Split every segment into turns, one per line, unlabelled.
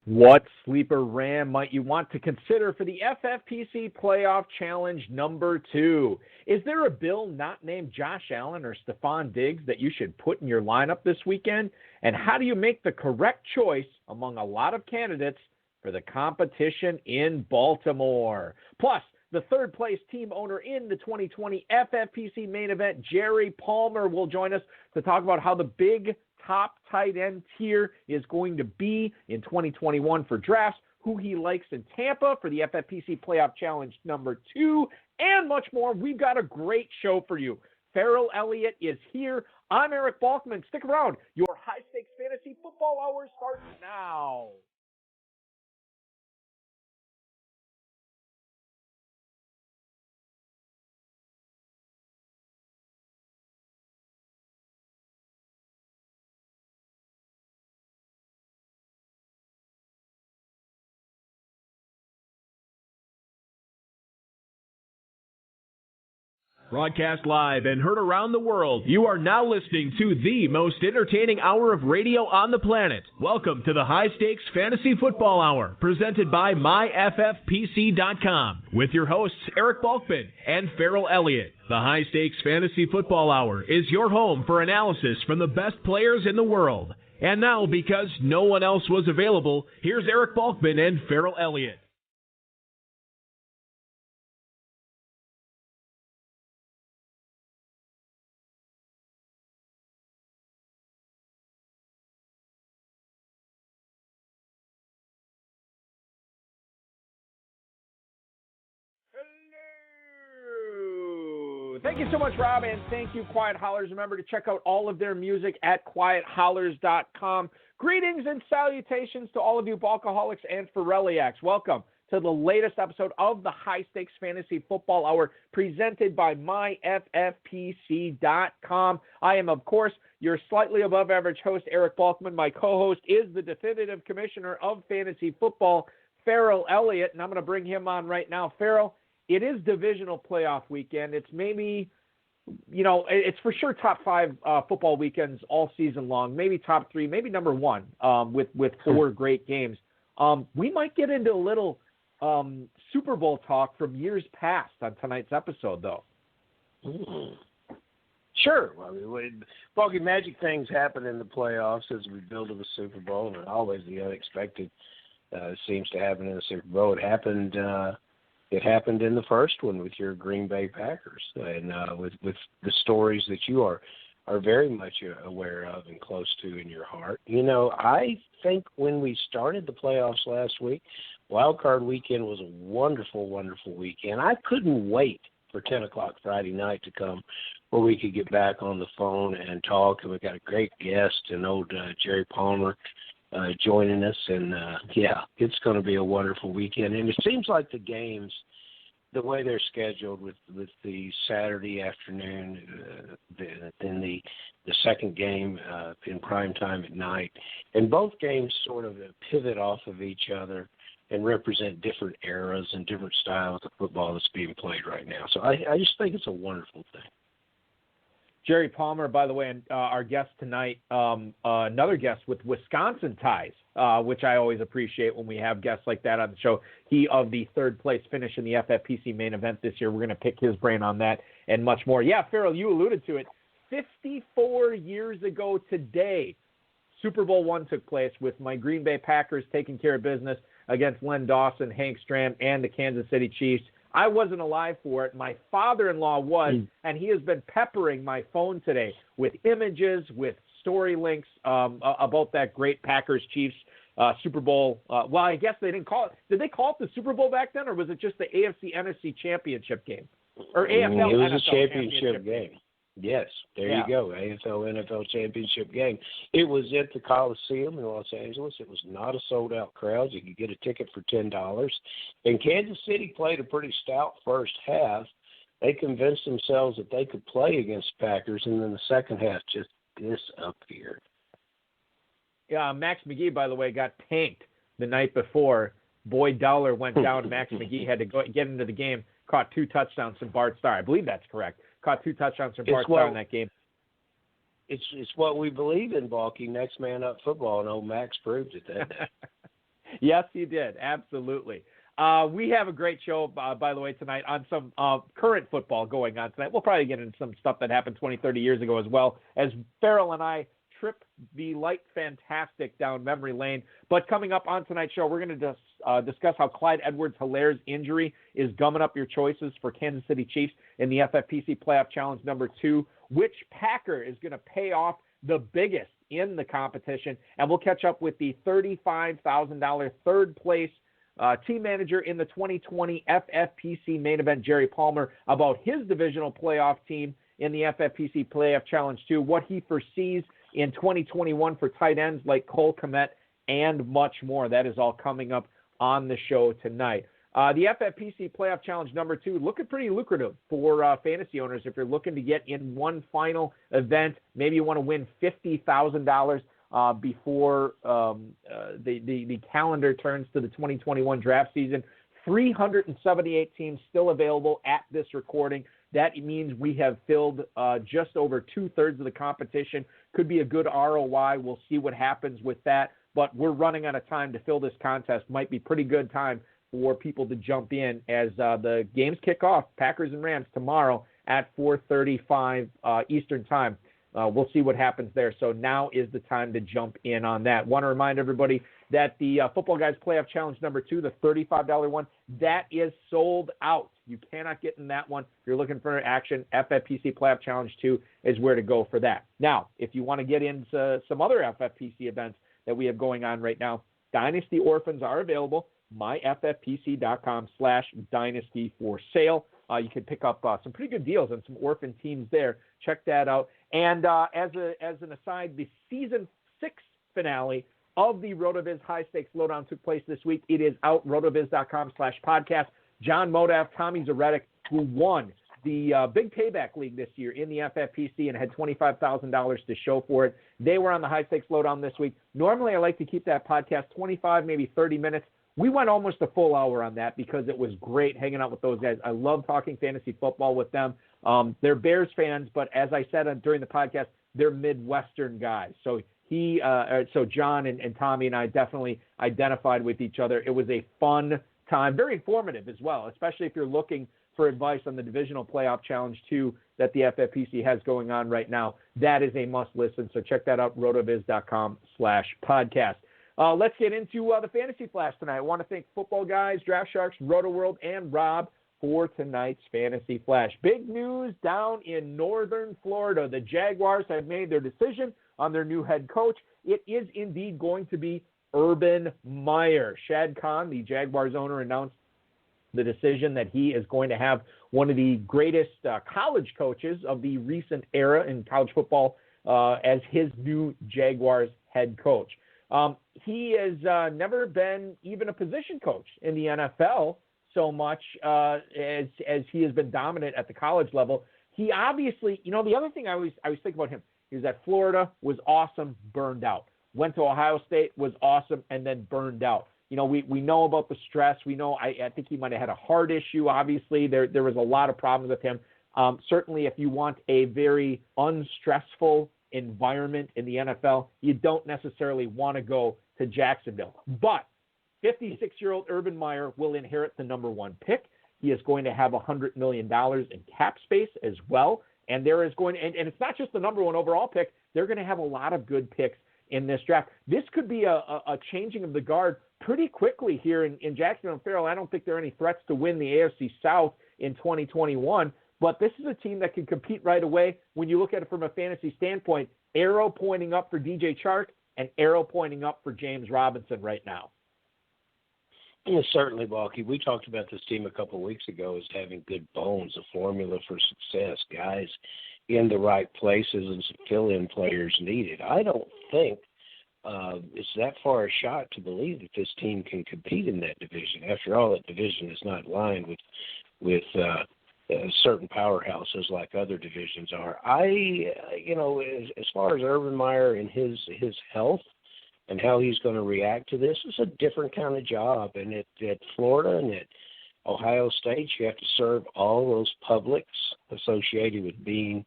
What sleeper Ram might you want to consider for the FFPC Playoff Challenge number 2? Is there a Bill not named Josh Allen or Stephon Diggs that you should put in your lineup this weekend? And how do you make the correct choice among a lot of candidates for the competition in Baltimore? Plus, the third place team owner in the 2020 FFPC main event, Jerry Palmer, will join us to talk about how the big top tight end tier is going to be in 2021 for drafts, who he likes in Tampa for the FFPC Playoff Challenge number 2, and much more. We've got a great show for you. Farrell Elliott is here. I'm Eric Balkman. Stick around. Your high-stakes fantasy football hour starts now.
Broadcast live and heard around the world, you are now listening to the most entertaining hour of radio on the planet. Welcome to the High Stakes Fantasy Football Hour, presented by MyFFPC.com, with your hosts Eric Balkman and Farrell Elliott. The High Stakes Fantasy Football Hour is your home for analysis from the best players in the world. And now, because no one else was available, here's Eric Balkman and Farrell Elliott.
Thank you so much, Rob, and thank you, Quiet Hollers. Remember to check out all of their music at quiethollers.com. Greetings and salutations to all of you Balkaholics and Ferrelliacs. Welcome to the latest episode of the High Stakes Fantasy Football Hour, presented by MyFFPC.com. I am, of course, your slightly above average host, Eric Balkman. My co-host is the definitive commissioner of fantasy football, Farrell Elliott, and I'm going to bring him on right now. Farrell, it is divisional playoff weekend. It's maybe, it's for sure top 5 football weekends all season long, maybe top 3, maybe number 1 with 4 great games. We might get into a little Super Bowl talk from years past on tonight's episode, though.
Sure. Balky magic things happen in the playoffs as we build to the Super Bowl, and always the unexpected seems to happen in the Super Bowl. It happened in the first one with your Green Bay Packers, and with the stories that you are very much aware of and close to in your heart. I think when we started the playoffs last week, Wild Card Weekend was a wonderful, wonderful weekend. I couldn't wait for 10 o'clock Friday night to come where we could get back on the phone and talk, and we got a great guest, and old Jerry Palmer, joining us, and it's going to be a wonderful weekend. And it seems like the games, the way they're scheduled with the Saturday afternoon, then the second game in prime time at night, and both games sort of pivot off of each other and represent different eras and different styles of football that's being played right now. So I just think it's a wonderful thing.
Jerry Palmer, by the way, and our guest tonight, another guest with Wisconsin ties, which I always appreciate when we have guests like that on the show. He of the third place finish in the FFPC main event this year. We're going to pick his brain on that and much more. Yeah, Farrell, you alluded to it. 54 years ago today, Super Bowl I took place with my Green Bay Packers taking care of business against Len Dawson, Hank Stram, and the Kansas City Chiefs. I wasn't alive for it. My father-in-law was, and he has been peppering my phone today with images, with story links about that great Packers-Chiefs Super Bowl. Well, I guess they didn't call it. Did they call it the Super Bowl back then, or was it just the AFC-NFC championship game? Or AFL,
it was
NFL
a championship game. Yes, there you go, AFL-NFL championship game. It was at the Coliseum in Los Angeles. It was not a sold-out crowd. You could get a ticket for $10. And Kansas City played a pretty stout first half. They convinced themselves that they could play against Packers, and then the second half just disappeared.
Yeah, Max McGee, by the way, got tanked the night before. Boyd Dowler went down. Max McGee had to go get into the game, caught 2 touchdowns from Bart Starr. I believe that's correct. Caught 2 touchdowns from Bart Starr in that game.
It's what we believe in, Balky. Next man up football, and old Max proved it that day.
Yes, you did. Absolutely. We have a great show, by the way, tonight on some current football going on tonight. We'll probably get into some stuff that happened 20, 30 years ago as well, as Farrell and I trip the light fantastic down memory lane. But coming up on tonight's show, we're going to discuss how Clyde Edwards-Hilaire's injury is gumming up your choices for Kansas City Chiefs in the FFPC Playoff Challenge number 2. Which Packer is going to pay off the biggest in the competition? And we'll catch up with the $35,000 third place team manager in the 2020 FFPC main event, Jerry Palmer, about his divisional playoff team in the FFPC Playoff Challenge 2, what he foresees in 2021 for tight ends like Cole Kmet, and much more. That is all coming up on the show tonight. The FFPC Playoff Challenge number 2 looking pretty lucrative for fantasy owners. If you're looking to get in one final event, maybe you want to win $50,000 before the calendar turns to the 2021 draft season. 378 teams still available at this recording. That means we have filled just over 2/3 of the competition. Could be a good ROI. We'll see what happens with that. But we're running out of time to fill this contest. Might be pretty good time for people to jump in as the games kick off, Packers and Rams, tomorrow at 4:35 Eastern Time. We'll see what happens there. So now is the time to jump in on that. Want to remind everybody that the Football Guys Playoff Challenge number 2, the $35 one, that is sold out. You cannot get in that one. If you're looking for action, FFPC Playoff Challenge 2 is where to go for that. Now, if you want to get into some other FFPC events that we have going on right now, Dynasty Orphans are available. myffpc.com/dynasty for sale. You can pick up some pretty good deals on some orphan teams there. Check that out. And as an aside, the season 6 finale of the RotoViz High Stakes Lowdown took place this week. It is out, rotoviz.com/podcast. John Modaf, Tommy Zaretic, who won the Big Payback League this year in the FFPC and had $25,000 to show for it. They were on the High Stakes Lowdown this week. Normally, I like to keep that podcast 25, maybe 30 minutes. We went almost a full hour on that because it was great hanging out with those guys. I love talking fantasy football with them. They're Bears fans, but as I said during the podcast, they're Midwestern guys. So John and Tommy and I definitely identified with each other. It was a fun time, very informative as well, especially if you're looking for advice on the Divisional Playoff Challenge 2 that the FFPC has going on right now. That is a must listen. So check that out, rotoviz.com/podcast. Let's get into the Fantasy Flash tonight. I want to thank Football Guys, Draft Sharks, Roto World, and Rob for tonight's Fantasy Flash. Big news down in northern Florida. The Jaguars have made their decision on their new head coach. It is indeed going to be Urban Meyer. Shad Khan, the Jaguars owner, announced the decision that he is going to have one of the greatest college coaches of the recent era in college football as his new Jaguars head coach. He has never been even a position coach in the NFL so much as he has been dominant at the college level. He obviously, the other thing I always think about him is that Florida was awesome, burned out. Went to Ohio State, was awesome, and then burned out. We know about the stress. We know I think he might have had a heart issue. Obviously, there was a lot of problems with him. Certainly, if you want a very unstressful environment in the NFL, you don't necessarily want to go to Jacksonville. But 56-year-old Urban Meyer will inherit the number 1 pick. He is going to have $100 million in cap space as well. And there is going, and it's not just the number 1 overall pick. They're going to have a lot of good picks in this draft. This could be a changing of the guard pretty quickly here in Jacksonville and Farrell. I don't think there are any threats to win the AFC South in 2021, but this is a team that can compete right away. When you look at it from a fantasy standpoint, arrow pointing up for DJ Chark and arrow pointing up for James Robinson right now.
Yeah, certainly, Balky. We talked about this team a couple of weeks ago as having good bones, a formula for success, guys in the right places and some fill-in players needed. I don't think it's that far a shot to believe that this team can compete in that division. After all, that division is not lined with certain powerhouses like other divisions are. As far as Urban Meyer and his health and how he's going to react to this, it's a different kind of job. And at Florida and at Ohio State, you have to serve all those publics associated with being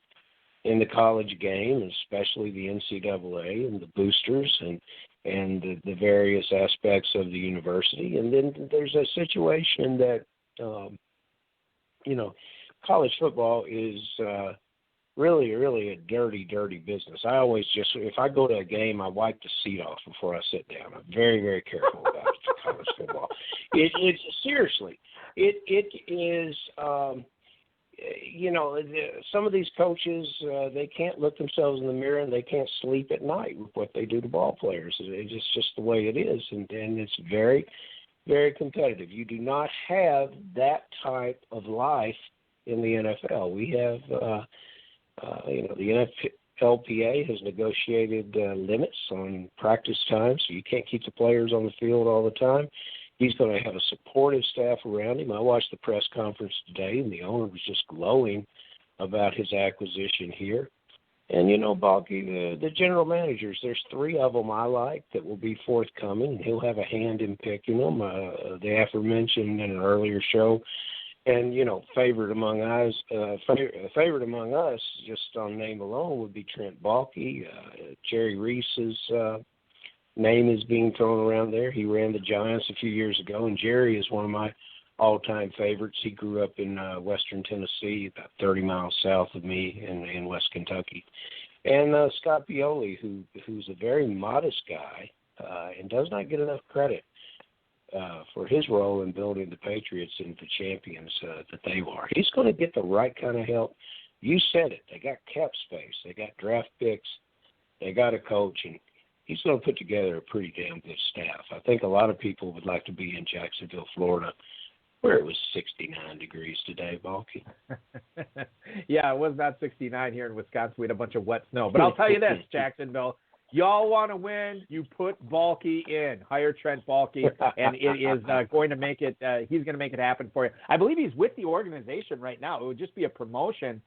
in the college game, especially the NCAA and the boosters. And the various aspects of the university. And then there's a situation that, college football is really, really a dirty, dirty business. I always if I go to a game, I wipe the seat off before I sit down. I'm very, very careful about college football. It's seriously, it is, some of these coaches, they can't look themselves in the mirror and they can't sleep at night with what they do to ball players. It's just the way it is, and it's very, very competitive. You do not have that type of life in the NFL. We have, the NFLPA has negotiated limits on practice time, so you can't keep the players on the field all the time. He's going to have a supportive staff around him. I watched the press conference today, and the owner was just glowing about his acquisition here. And, Balky, the general managers, there's 3 of them I like that will be forthcoming, and he'll have a hand in picking them. The aforementioned in an earlier show. And, favorite among us, just on name alone, would be Trent Baalke. Jerry Reese's name is being thrown around there. He ran the Giants a few years ago, and Jerry is one of my all-time favorites. He grew up in western Tennessee, about 30 miles south of me in West Kentucky. And Scott Pioli, who's a very modest guy and does not get enough credit for his role in building the Patriots into the champions that they are. He's going to get the right kind of help. You said it. They got cap space. They got draft picks. They got a coach, and he's going to put together a pretty damn good staff. I think a lot of people would like to be in Jacksonville, Florida, where it was 69 degrees today, Balky.
Yeah, it was about 69 here in Wisconsin. We had a bunch of wet snow. But I'll tell you this, Jacksonville, y'all want to win, you put Baalke in. Hire Trent Baalke, and it is going to make it he's going to make it happen for you. I believe he's with the organization right now. It would just be a promotion,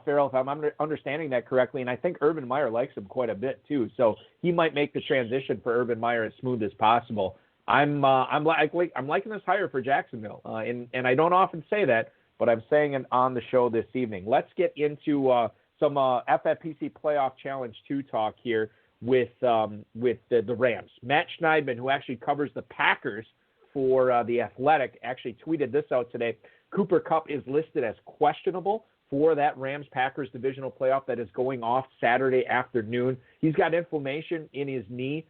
Farrell, if I'm understanding that correctly, and I think Urban Meyer likes him quite a bit too. So he might make the transition for Urban Meyer as smooth as possible. I'm liking this hire for Jacksonville, and I don't often say that, but I'm saying it on the show this evening. Let's get into some FFPC Playoff Challenge 2 talk here with the Rams. Matt Schneidman, who actually covers the Packers for The Athletic, actually tweeted this out today. Cooper Kupp is listed as questionable for that Rams-Packers divisional playoff that is going off Saturday afternoon. He's got inflammation in his knee.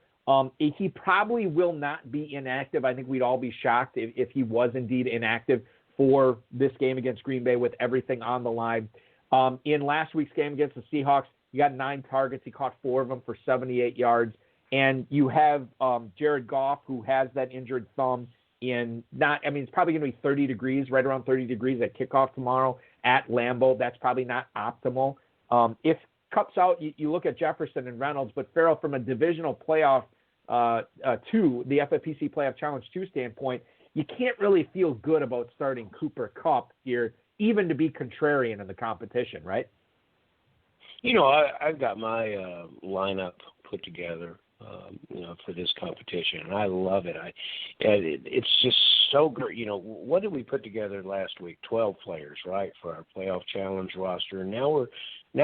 He probably will not be inactive. I think we'd all be shocked if he was indeed inactive for this game against Green Bay with everything on the line. In last week's game against the Seahawks, you got 9 targets. He caught 4 of them for 78 yards. And you have Jared Goff, who has that injured thumb it's probably going to be 30 degrees, right around 30 degrees at kickoff tomorrow at Lambeau. That's probably not optimal. If Kupp's out, you look at Jefferson and Reynolds, but Farrell, from a divisional playoff 2, the FFPC Playoff Challenge 2 standpoint, you can't really feel good about starting Cooper Kupp here, even to be contrarian in the competition, right?
I've got my lineup put together, for this competition, and I love it. It's just so great. What did we put together last week? 12 players, right, for our playoff challenge roster, and now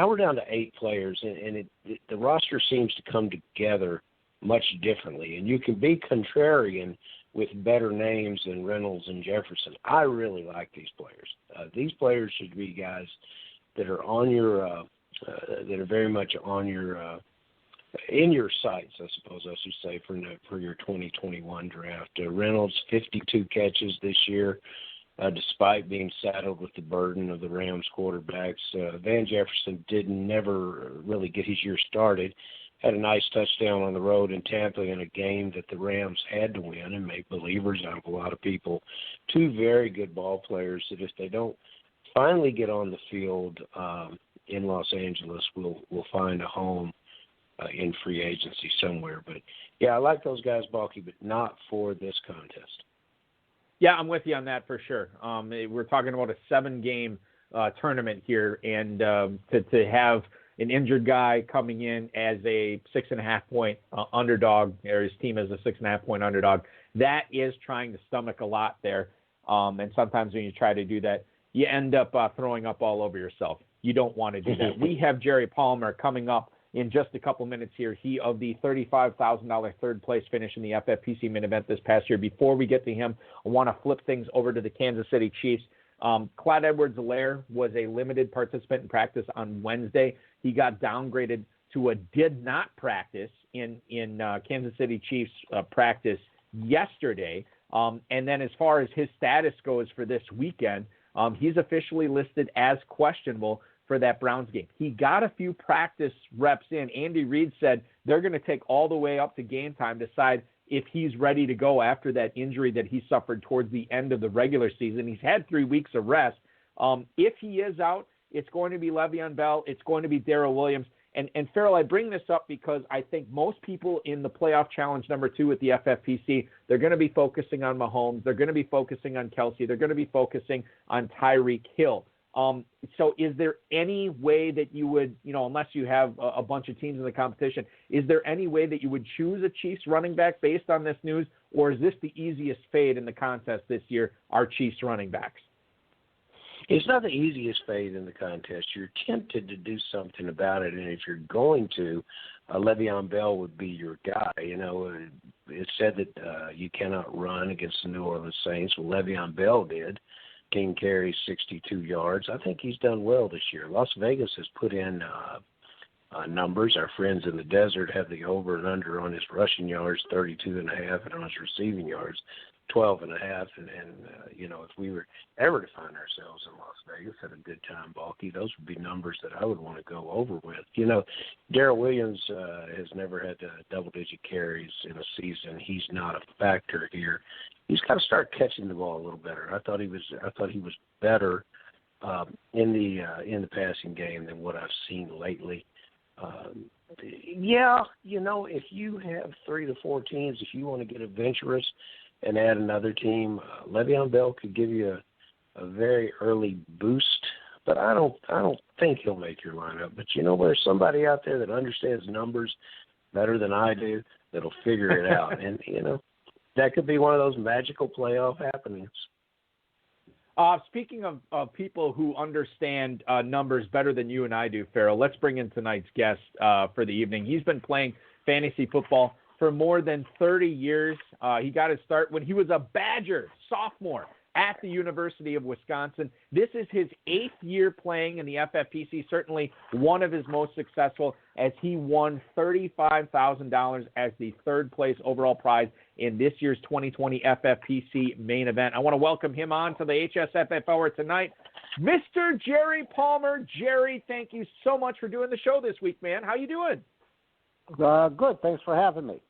we're down to 8 players, and the roster seems to come together much differently, and you can be contrarian with better names than Reynolds and Jefferson. I really like these players. These players should be guys that are on your that are very much on your in your sights, I suppose I should say, for your 2021 draft. Reynolds, 52 catches this year, despite being saddled with the burden of the Rams quarterbacks. Van Jefferson never really get his year started. Had a nice touchdown on the road in Tampa in a game that the Rams had to win and make believers out of a lot of people. 2 very good ball players that if they don't finally get on the field in Los Angeles, will find a home in free agency somewhere. But, yeah, I like those guys, Balky, but not for this contest.
Yeah, I'm with you on that for sure. We're talking about a 7-game tournament here, and to have an injured guy coming in as a 6.5-point underdog, or his team as a 6.5-point underdog, that is trying to stomach a lot there. And sometimes when you try to do that, you end up throwing up all over yourself. You don't want to do that. We have Jerry Palmer coming up in just a couple minutes here. He of the $35,000 third place finish in the FFPC main event this past year. Before we get to him, I want to flip things over to the Kansas City Chiefs. Clyde Edwards-Helaire was a limited participant in practice on Wednesday. He got downgraded to a did not practice in Kansas City Chiefs practice yesterday. And then as far as his status goes for this weekend, he's officially listed as questionable for that Browns game. He got a few practice reps in. Andy Reid said they're going to take all the way up to game time, decide if he's ready to go after that injury that he suffered towards the end of the regular season. He's had 3 weeks of rest. If he is out, it's going to be Le'Veon Bell. It's going to be Darrell Williams. And Farrell, I bring this up because I think most people in the playoff challenge number 2 at the FFPC, they're going to be focusing on Mahomes. They're going to be focusing on Kelsey. They're going to be focusing on Tyreek Hill. So is there any way that you would, unless you have a bunch of teams in the competition, is there any way that you would choose a Chiefs running back based on this news, or is this the easiest fade in the contest this year, our Chiefs running backs?
It's not the easiest fade in the contest. You're tempted to do something about it, and if you're going to, Le'Veon Bell would be your guy. It's said that you cannot run against the New Orleans Saints. Well, Le'Veon Bell did. King carries 62 yards. I think he's done well this year. Las Vegas has put in numbers. Our friends in the desert have the over and under on his rushing yards, 32.5, and on his receiving yards, 12.5. And if we were ever to find ourselves in Las Vegas at a good time, Balky, those would be numbers that I would want to go over with. Darrell Williams has never had double-digit carries in a season. He's not a factor here. He's got to start catching the ball a little better. I thought he was better in the passing game than what I've seen lately. If you have 3 to 4 teams, if you want to get adventurous and add another team, Le'Veon Bell could give you a very early boost. But I don't think he'll make your lineup. But there's somebody out there that understands numbers better than I do that'll figure it out. And that could be one of those magical playoff happenings.
Speaking of people who understand numbers better than you and I do, Farrell, let's bring in tonight's guest for the evening. He's been playing fantasy football for more than 30 years. He got his start when he was a Badger sophomore at the University of Wisconsin. This is his 8th year playing in the FFPC, certainly one of his most successful, as he won $35,000 as the 3rd place overall prize in this year's 2020 FFPC main event. I want to welcome him on to the HSFF Hour tonight, Mr. Jerry Palmer. Jerry, thank you so much for doing the show this week, man. How you doing?
Good. Thanks for having me.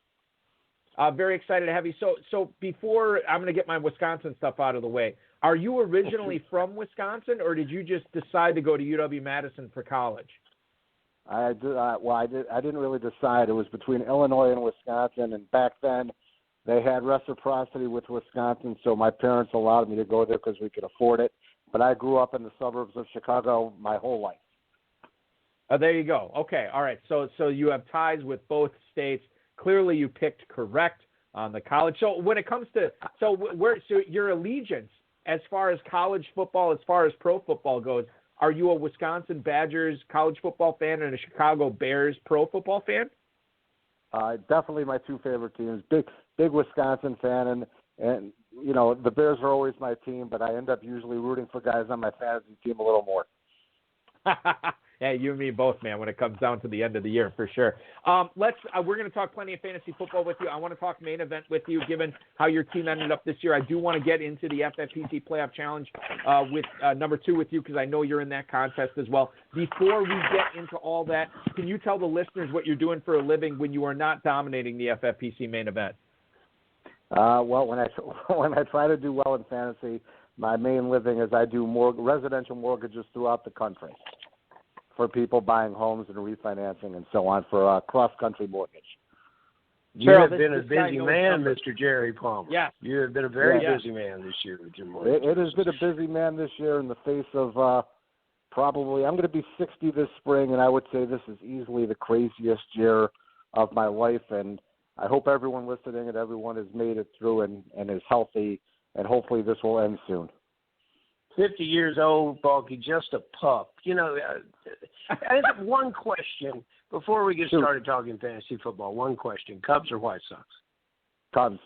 Very excited to have you. So before I'm going to get my Wisconsin stuff out of the way, are you originally from Wisconsin, or did you just decide to go to UW-Madison for college?
I didn't really decide. It was between Illinois and Wisconsin, and back then they had reciprocity with Wisconsin, so my parents allowed me to go there because we could afford it. But I grew up in the suburbs of Chicago my whole life.
There you go. Okay, all right. So you have ties with both states. Clearly, you picked correct on the college. So when it comes to so your allegiance as far as college football, as far as pro football goes, are you a Wisconsin Badgers college football fan and a Chicago Bears pro football fan?
Definitely my 2 favorite teams. Big Wisconsin fan, and the Bears are always my team, but I end up usually rooting for guys on my fantasy team a little more.
Hey, you and me both, man, when it comes down to the end of the year, for sure. We're going to talk plenty of fantasy football with you. I want to talk main event with you, given how your team ended up this year. I do want to get into the FFPC Playoff Challenge with number 2 with you, because I know you're in that contest as well. Before we get into all that, can you tell the listeners what you're doing for a living when you are not dominating the FFPC main event?
Well, when I try to do well in fantasy, my main living is I do residential mortgages throughout the country for people buying homes and refinancing and so on for a cross-country mortgage.
You have been a busy man, Mr. Jerry Palmer.
Yeah.
You have been a very busy man this year with your mortgage.
It has been a busy man this year in the face of probably, I'm going to be 60 this spring, and I would say this is easily the craziest year of my life, and I hope everyone listening and everyone has made it through and is healthy, and hopefully this will end soon.
50 years old, Balky, just a pup. You know, I have one question before we get started talking fantasy football. One question: Cubs or White Sox?
Cubs.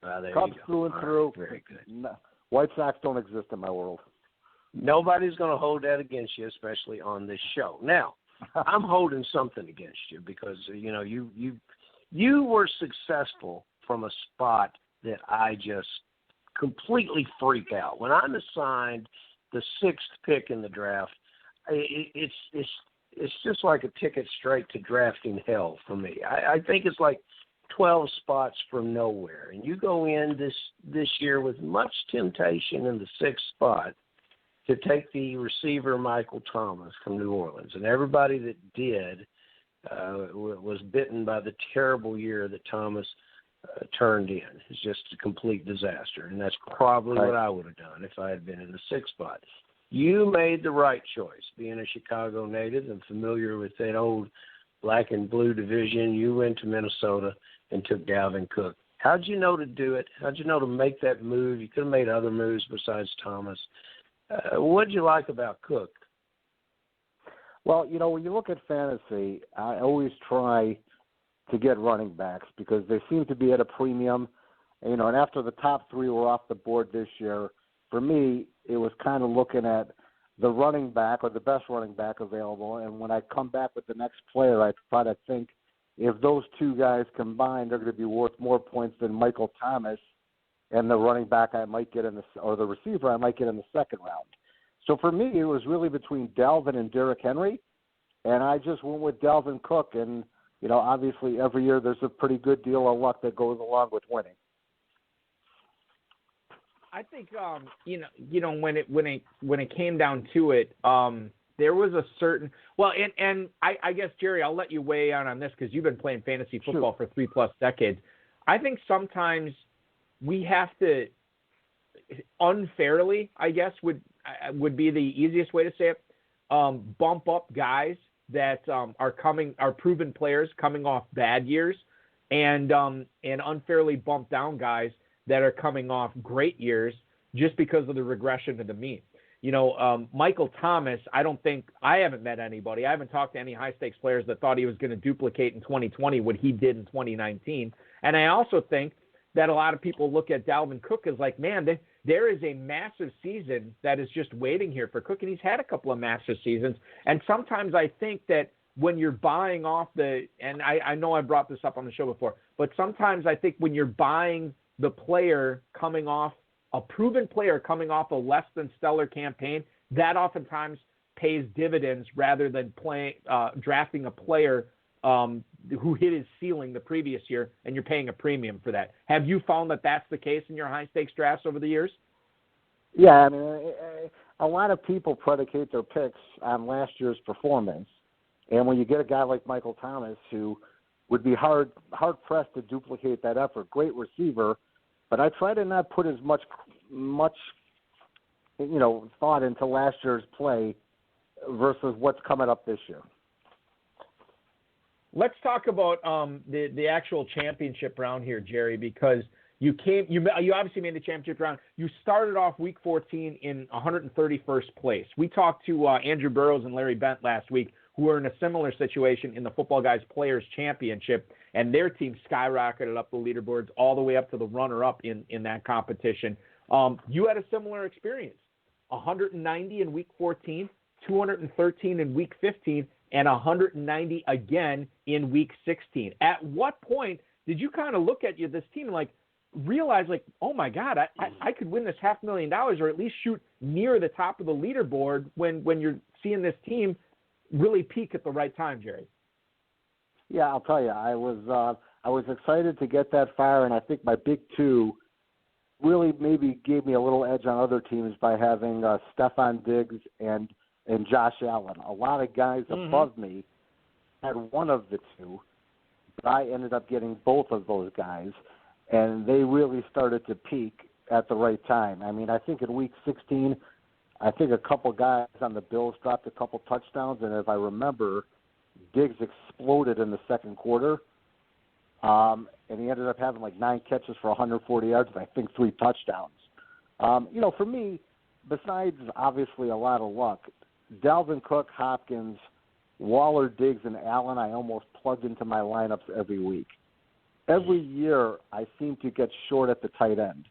There
Cubs
you go.
through and through.
Right, very good.
No, White Sox don't exist in my world.
Nobody's going to hold that against you, especially on this show. Now, I'm holding something against you because you know you were successful from a spot that I just completely freak out. When I'm assigned the 6th pick in the draft, it's just like a ticket straight to drafting hell for me. I think it's like 12 spots from nowhere, and you go in this year with much temptation in the 6th spot to take the receiver Michael Thomas from New Orleans, and everybody that did was bitten by the terrible year that Thomas turned in. It's just a complete disaster, and that's probably what I would have done if I had been in the 6th spot. You made the right choice, being a Chicago native and familiar with that old black and blue division. You went to Minnesota and took Dalvin Cook. How'd you know to do it? How'd you know to make that move? You could have made other moves besides Thomas. What'd you like about Cook?
Well, you know, when you look at fantasy, I always try to get running backs because they seem to be at a premium. You know, and after the top 3 were off the board this year, for me, it was kind of looking at the running back or the best running back available. And when I come back with the next player, I try to think if those 2 guys combined, they're going to be worth more points than Michael Thomas and the running back I might get or the receiver I might get in the 2nd round. So for me, it was really between Dalvin and Derrick Henry, and I just went with Dalvin Cook. And you know, obviously, every year there's a pretty good deal of luck that goes along with winning.
I think you know when it came down to it, there was a certain and I guess Jerry, I'll let you weigh in on this because you've been playing fantasy football for 3+ decades. I think sometimes we have to unfairly, I guess would be the easiest way to say it, bump up guys that are proven players coming off bad years, and unfairly bump down guys that are coming off great years just because of the regression to the mean. You know, Michael Thomas, I haven't met anybody. I haven't talked to any high-stakes players that thought he was going to duplicate in 2020 what he did in 2019. And I also think that a lot of people look at Dalvin Cook as like, man, there is a massive season that is just waiting here for Cook, and he's had a couple of massive seasons. And sometimes I think that when you're buying off and I know I brought this up on the show before, but sometimes I think when you're buying the player coming off, a proven player coming off a less than stellar campaign, that oftentimes pays dividends rather than drafting a player who hit his ceiling the previous year, and you're paying a premium for that. Have you found that that's the case in your high-stakes drafts over the years?
Yeah, I mean, a lot of people predicate their picks on last year's performance, and when you get a guy like Michael Thomas who would be hard-pressed to duplicate that effort, great receiver, but I try to not put as much thought into last year's play versus what's coming up this year.
Let's talk about the actual championship round here, Jerry, because you obviously made the championship round. You started off Week 14 in 131st place. We talked to Andrew Burrows and Larry Bent last week, who were in a similar situation in the Football Guys Players Championship, and their team skyrocketed up the leaderboards all the way up to the runner-up in that competition. You had a similar experience, 190 in Week 14, 213 in Week 15, and 190 again in Week 16. At what point did you kind of look at this team and realize oh my God, I could win this $500,000 or at least shoot near the top of the leaderboard when you're seeing this team really peak at the right time, Jerry?
Yeah, I'll tell you, I was excited to get that fire, and I think my big 2 really maybe gave me a little edge on other teams by having Stephon Diggs and Josh Allen. A lot of guys above me had one of the 2, but I ended up getting both of those guys, and they really started to peak at the right time. I mean, I think in Week 16, I think a couple guys on the Bills dropped a couple touchdowns, and if I remember, Diggs exploded in the second quarter, and he ended up having 9 catches for 140 yards and I think 3 touchdowns. For me, besides obviously a lot of luck, Dalvin Cook, Hopkins, Waller, Diggs, and Allen, I almost plug into my lineups every week. Every year, I seem to get short at the tight end.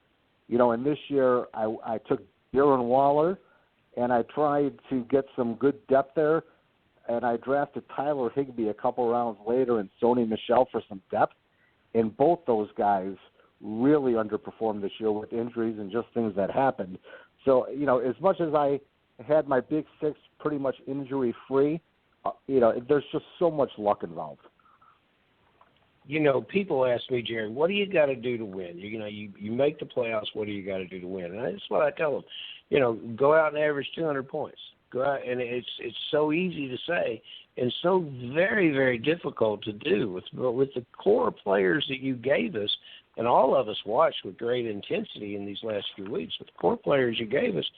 And this year, I took Darren Waller, and I tried to get some good depth there, and I drafted Tyler Higbee a couple rounds later and Sony Michel for some depth, and both those guys really underperformed this year with injuries and just things that happened. So, as much as I had my big six pretty much injury-free, there's just so much luck involved.
People ask me, Jerry, what do you got to do to win? You make the playoffs, what do you got to do to win? And that's what I tell them. Go out and average 200 points. Go out, and it's so easy to say and so very, very difficult to do with the core players that you gave us, and all of us watched with great intensity in these last few weeks. With the core players you gave us,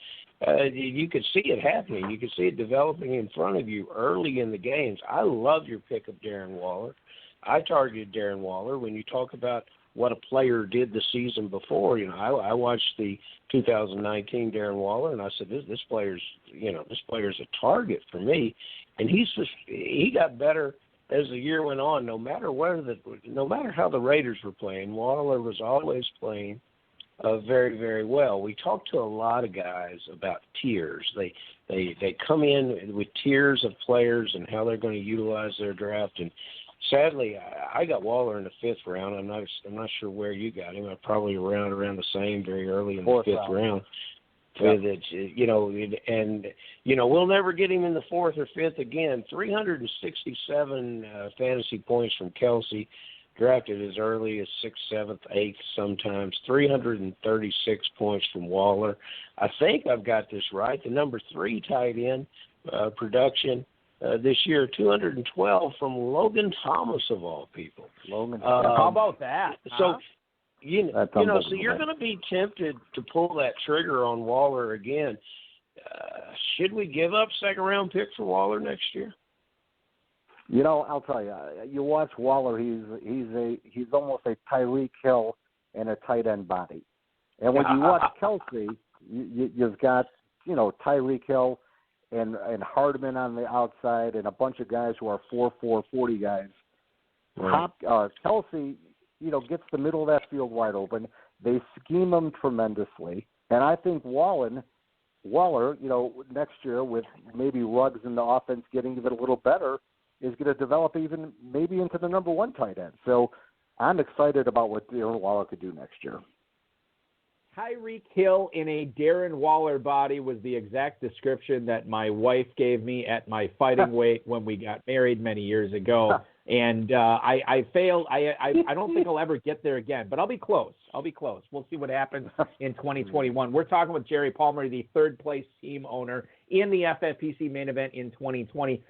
you could see it happening. You could see it developing in front of you early in the games. I love your pick of Darren Waller. I targeted Darren Waller. When you talk about what a player did the season before, I watched the 2019 Darren Waller, and I said, this player's a target for me, and he got better as the year went on. No matter how the Raiders were playing, Waller was always playing very, very well. We talked to a lot of guys about tiers. They come in with tiers of players and how they're going to utilize their draft. And sadly, I got Waller in the fifth round. I'm not sure where you got him. I probably around the same, very early in the fifth round. Yep. We'll never get him in the fourth or fifth again. 367 fantasy points from Kelsey, drafted as early as 6th, 7th, 8th sometimes. 336 points from Waller. I think I've got this right. The number 3 tight end production this year, 212 from Logan Thomas of all people.
How about that?
So. So you're going to be tempted to pull that trigger on Waller again. Should we give up second-round pick for Waller next year?
I'll tell you. You watch Waller; he's almost a Tyreek Hill in a tight end body. And when you watch Kelsey, you've got Tyreek Hill and Hardman on the outside, and a bunch of guys who are 4'4", 40 guys. Right. Kelsey, gets the middle of that field wide open. They scheme him tremendously. And I think Waller, next year with maybe Ruggs in the offense getting even a little better, is going to develop even maybe into the number 1 tight end. So I'm excited about what Darren Waller could do next year.
Tyreek Hill in a Darren Waller body was the exact description that my wife gave me at my fighting weight when we got married many years ago. And I failed. I don't think I'll ever get there again, but I'll be close. We'll see what happens in 2021. We're talking with Jerry Palmer, the third-place team owner in the FFPC main event in 2020.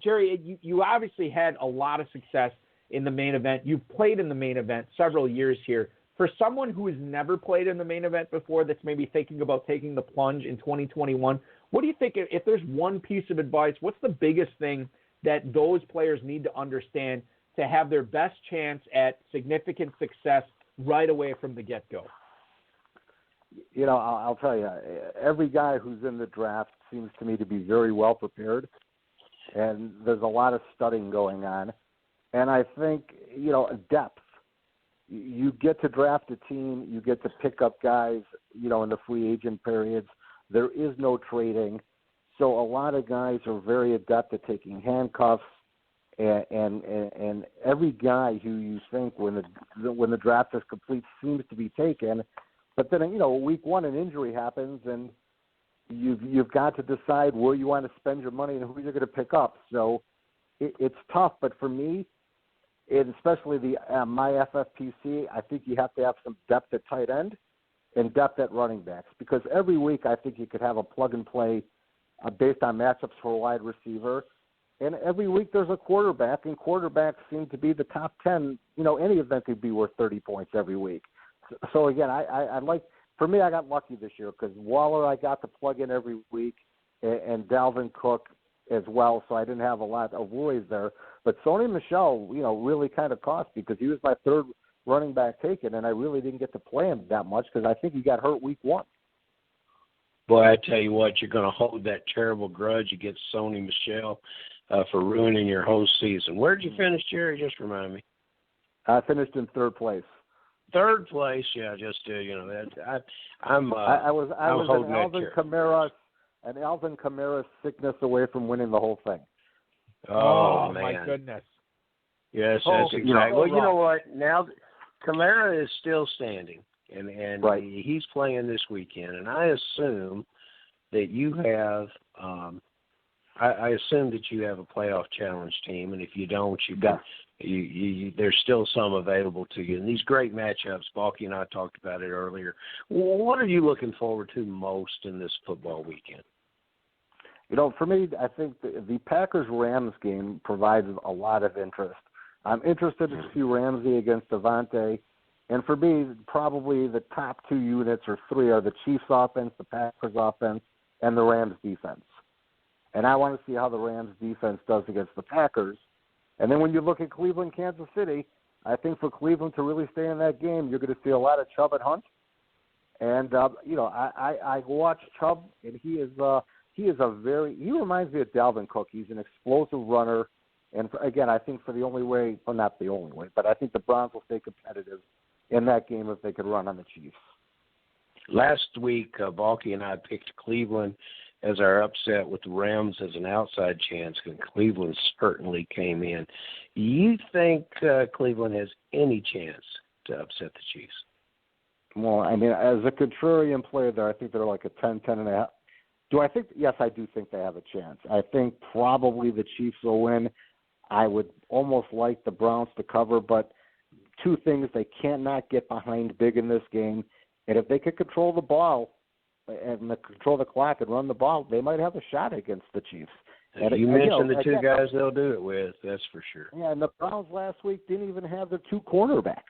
Jerry, you obviously had a lot of success in the main event. You've played in the main event several years here. For someone who has never played in the main event before that's maybe thinking about taking the plunge in 2021, what do you think, if there's one piece of advice, what's the biggest thing that those players need to understand to have their best chance at significant success right away from the get-go?
I'll tell you, every guy who's in the draft seems to me to be very well prepared, and there's a lot of studying going on. And I think, depth. You get to draft a team, you get to pick up guys, in the free agent periods. There is no trading. So a lot of guys are very adept at taking handcuffs, and every guy who you think when the draft is complete seems to be taken. But then, week 1 an injury happens, and you've got to decide where you want to spend your money and who you're going to pick up. So it's tough. But for me, and especially my FFPC, I think you have to have some depth at tight end and depth at running backs, because every week I think you could have a plug-and-play based on matchups for a wide receiver. And every week there's a quarterback, and quarterbacks seem to be the top 10. Any of them could be worth 30 points every week. So again, for me, I got lucky this year because Waller I got to plug in every week, and Dalvin Cook as well, so I didn't have a lot of worries there. But Sony Michel, really kind of cost me because he was my third running back taken, and I really didn't get to play him that much because I think he got hurt week 1.
Boy, I tell you what, you're going to hold that terrible grudge against Sony Michel for ruining your whole season. Where did you finish, Jerry? Just remind me.
I finished in third place.
Third place, yeah. Just I'm holding
an Alvin Kamara sickness away from winning the whole thing.
Oh man,
my goodness.
Yes, that's exactly. Well, you know what? Now Kamara is still standing, and
right.
he's playing this weekend, and I assume that you have. I assume that you have a playoff challenge team, and if you don't, there's still some available to you. And these great matchups, Balky and I talked about it earlier. What are you looking forward to most in this football weekend?
For me, I think the Packers-Rams game provides a lot of interest. I'm interested to see Ramsey against Devontae. And for me, probably the top two units or three are the Chiefs offense, the Packers offense, and the Rams defense. And I want to see how the Rams defense does against the Packers. And then when you look at Cleveland, Kansas City, I think for Cleveland to really stay in that game, you're going to see a lot of Chubb and Hunt. And, I watch Chubb, and he reminds me of Dalvin Cook. He's an explosive runner. And, again, I think for the only way, well, not the only way, but I think the Browns will stay competitive in that game if they could run on the Chiefs.
Last week, Balky and I picked Cleveland as our upset with the Rams as an outside chance, and Cleveland certainly came in. You think Cleveland has any chance to upset the Chiefs?
Well, I mean, as a contrarian player there, I think they're like a 10.5. Do I think? Yes, I do think they have a chance. I think probably the Chiefs will win. I would almost like the Browns to cover, but two things, they cannot get behind big in this game. And if they could control the ball and control the clock and run the ball, they might have a shot against the Chiefs. And
you mentioned the two guys they'll do it with, that's for sure.
Yeah, and the Browns last week didn't even have their two cornerbacks.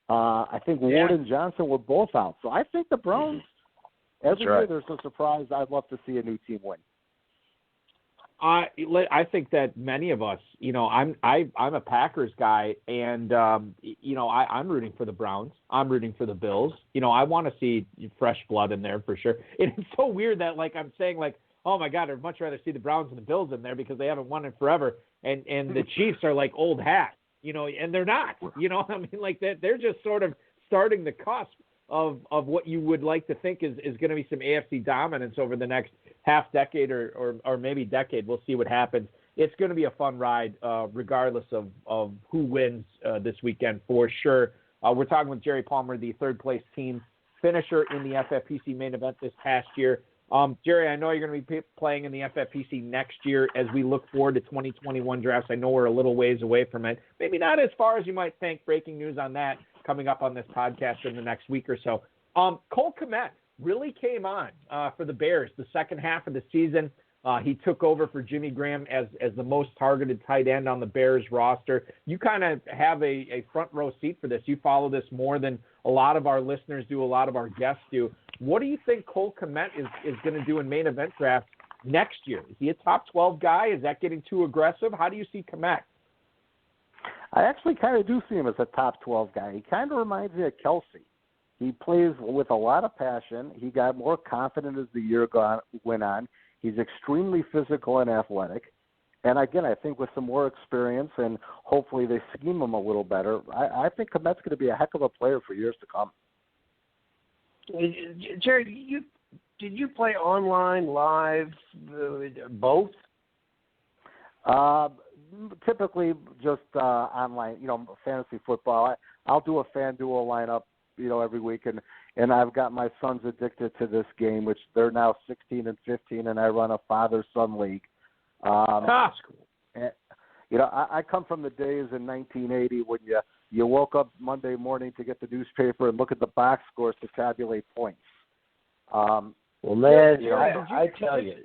I think Ward and Johnson were both out. So I think the Browns, every year there's a surprise. I'd love to see a new team win.
I think that many of us, I'm a Packers guy, and I'm rooting for the Browns. I'm rooting for the Bills. I want to see fresh blood in there for sure. And it's so weird that I'm saying oh my God, I'd much rather see the Browns and the Bills in there because they haven't won in forever, and the Chiefs are like old hat, and they're not. They're just sort of starting the cusp of what you would like to think is going to be some AFC dominance over the next half decade or maybe decade. We'll see what happens. It's going to be a fun ride regardless of who wins this weekend for sure. We're talking with Jerry Palmer, the third place team finisher in the FFPC main event this past year. Jerry, I know you're going to be playing in the FFPC next year as we look forward to 2021 drafts. I know we're a little ways away from it. Maybe not as far as you might think. Breaking news on that coming up on this podcast in the next week or so. Cole Kmet really came on for the Bears the second half of the season. He took over for Jimmy Graham as the most targeted tight end on the Bears roster. You kind of have a front row seat for this. You follow this more than a lot of our listeners do, a lot of our guests do. What do you think Cole Kmet is going to do in main event drafts next year? Is he a top 12 guy? Is that getting too aggressive? How do you see Kmet?
I actually kind of do see him as a top 12 guy. He kind of reminds me of Kelsey. He plays with a lot of passion. He got more confident as the year went on. He's extremely physical and athletic. And, again, I think with some more experience and hopefully they scheme him a little better, I think Kmet's going to be a heck of a player for years to come.
Jerry, did you play online, live, both?
Typically just online, fantasy football. I'll do a FanDuel lineup, every week, and I've got my sons addicted to this game, which they're now 16 and 15, and I run a father-son league.
That's cool.
And, I come from the days in 1980 when you woke up Monday morning to get the newspaper and look at the box scores to tabulate points.
Well, man, I tell you.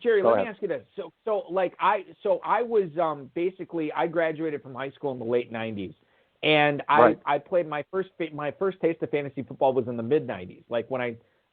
Jerry, let me ask you this. I was basically I graduated from high school in the late 90s, and I played my first taste of fantasy football was in the mid 90s. Like when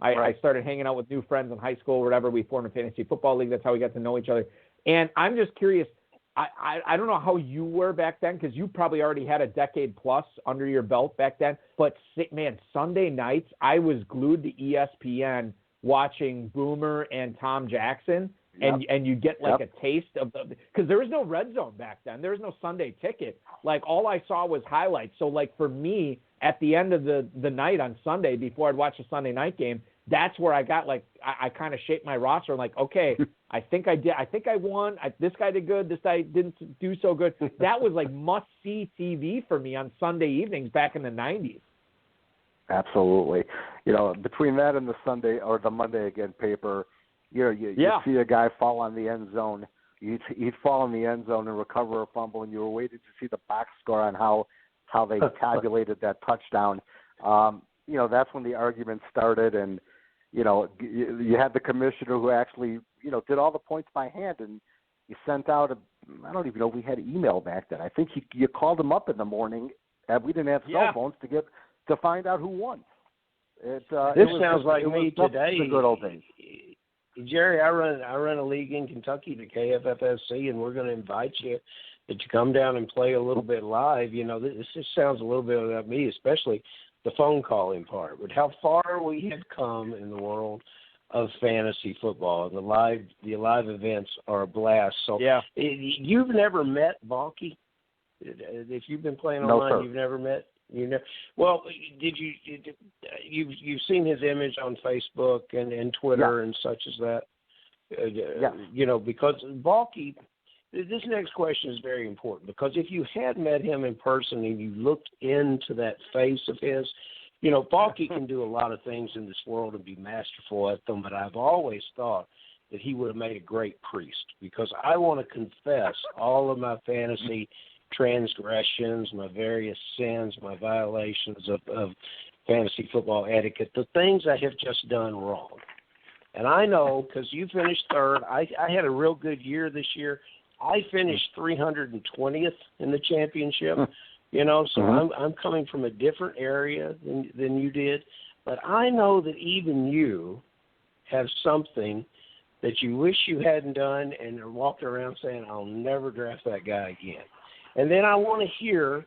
I started hanging out with new friends in high school or whatever, we formed a fantasy football league. That's how we got to know each other. And I'm just curious, I don't know how you were back then because you probably already had a decade plus under your belt back then. But, man, Sunday nights, I was glued to ESPN watching Boomer and Tom Jackson.
Yep.
And you get like a taste of because there was no red zone back then. There was no Sunday ticket. Like all I saw was highlights. So like for me, at the end of the night on Sunday, before I'd watch the Sunday night game, that's where I got like I kind of shaped my roster. I'm like, okay, I think I did. I think I won. This guy did good. This guy didn't do so good. That was like must see TV for me on Sunday evenings back in the 90s.
Absolutely. Between that and the Sunday or the Monday Again paper, you see a guy fall on the end zone. He'd fall in the end zone and recover a fumble, and you were waiting to see the box score on how they tabulated that touchdown. That's when the argument started, and you had the commissioner who actually did all the points by hand, and you sent out I don't even know if we had email back then. I think you called him up in the morning, and we didn't have cell phones to find out who won.
This sounds like me today.
The good old days.
Jerry, I run a league in Kentucky, the KFFC, and we're going to invite you that you come down and play a little bit live. This just sounds a little bit about me, especially the phone calling part. But how far we have come in the world of fantasy football, the live events are a blast. So you've never met Bonky? If you've been playing online,
no, sir.
You've never met. Well, you've seen his image on Facebook and Twitter and such as that. Because Balky, this next question is very important because if you had met him in person and you looked into that face of his, Balky can do a lot of things in this world and be masterful at them, but I've always thought that he would have made a great priest because I want to confess all of my fantasy transgressions, my various sins, my violations of fantasy football etiquette, the things I have just done wrong. And I know because you finished third. I had a real good year this year. I finished 320th in the championship, so I'm coming from a different area than you did. But I know that even you have something that you wish you hadn't done and are walking around saying, I'll never draft that guy again. And then I want to hear,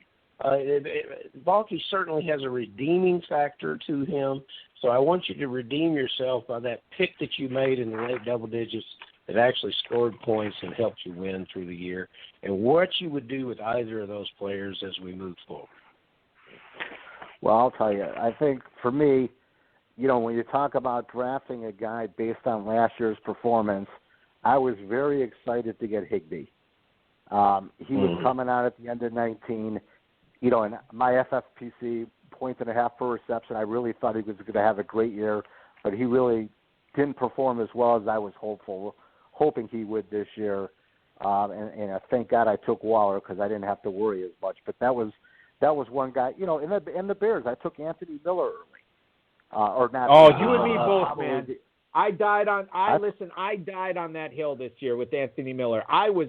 Balky certainly has a redeeming factor to him, so I want you to redeem yourself by that pick that you made in the late double digits that actually scored points and helped you win through the year, and what you would do with either of those players as we move forward.
Well, I'll tell you, I think for me, when you talk about drafting a guy based on last year's performance, I was very excited to get Higbee. He was coming out at the end of 19, and my FFPC points and a half per reception, I really thought he was going to have a great year, but he really didn't perform as well as I was hoping he would this year. And thank God I took Waller because I didn't have to worry as much. But that was one guy, in the Bears, I took Anthony Miller early. Or not.
Oh, you and me both, man. I died on that hill this year with Anthony Miller. I was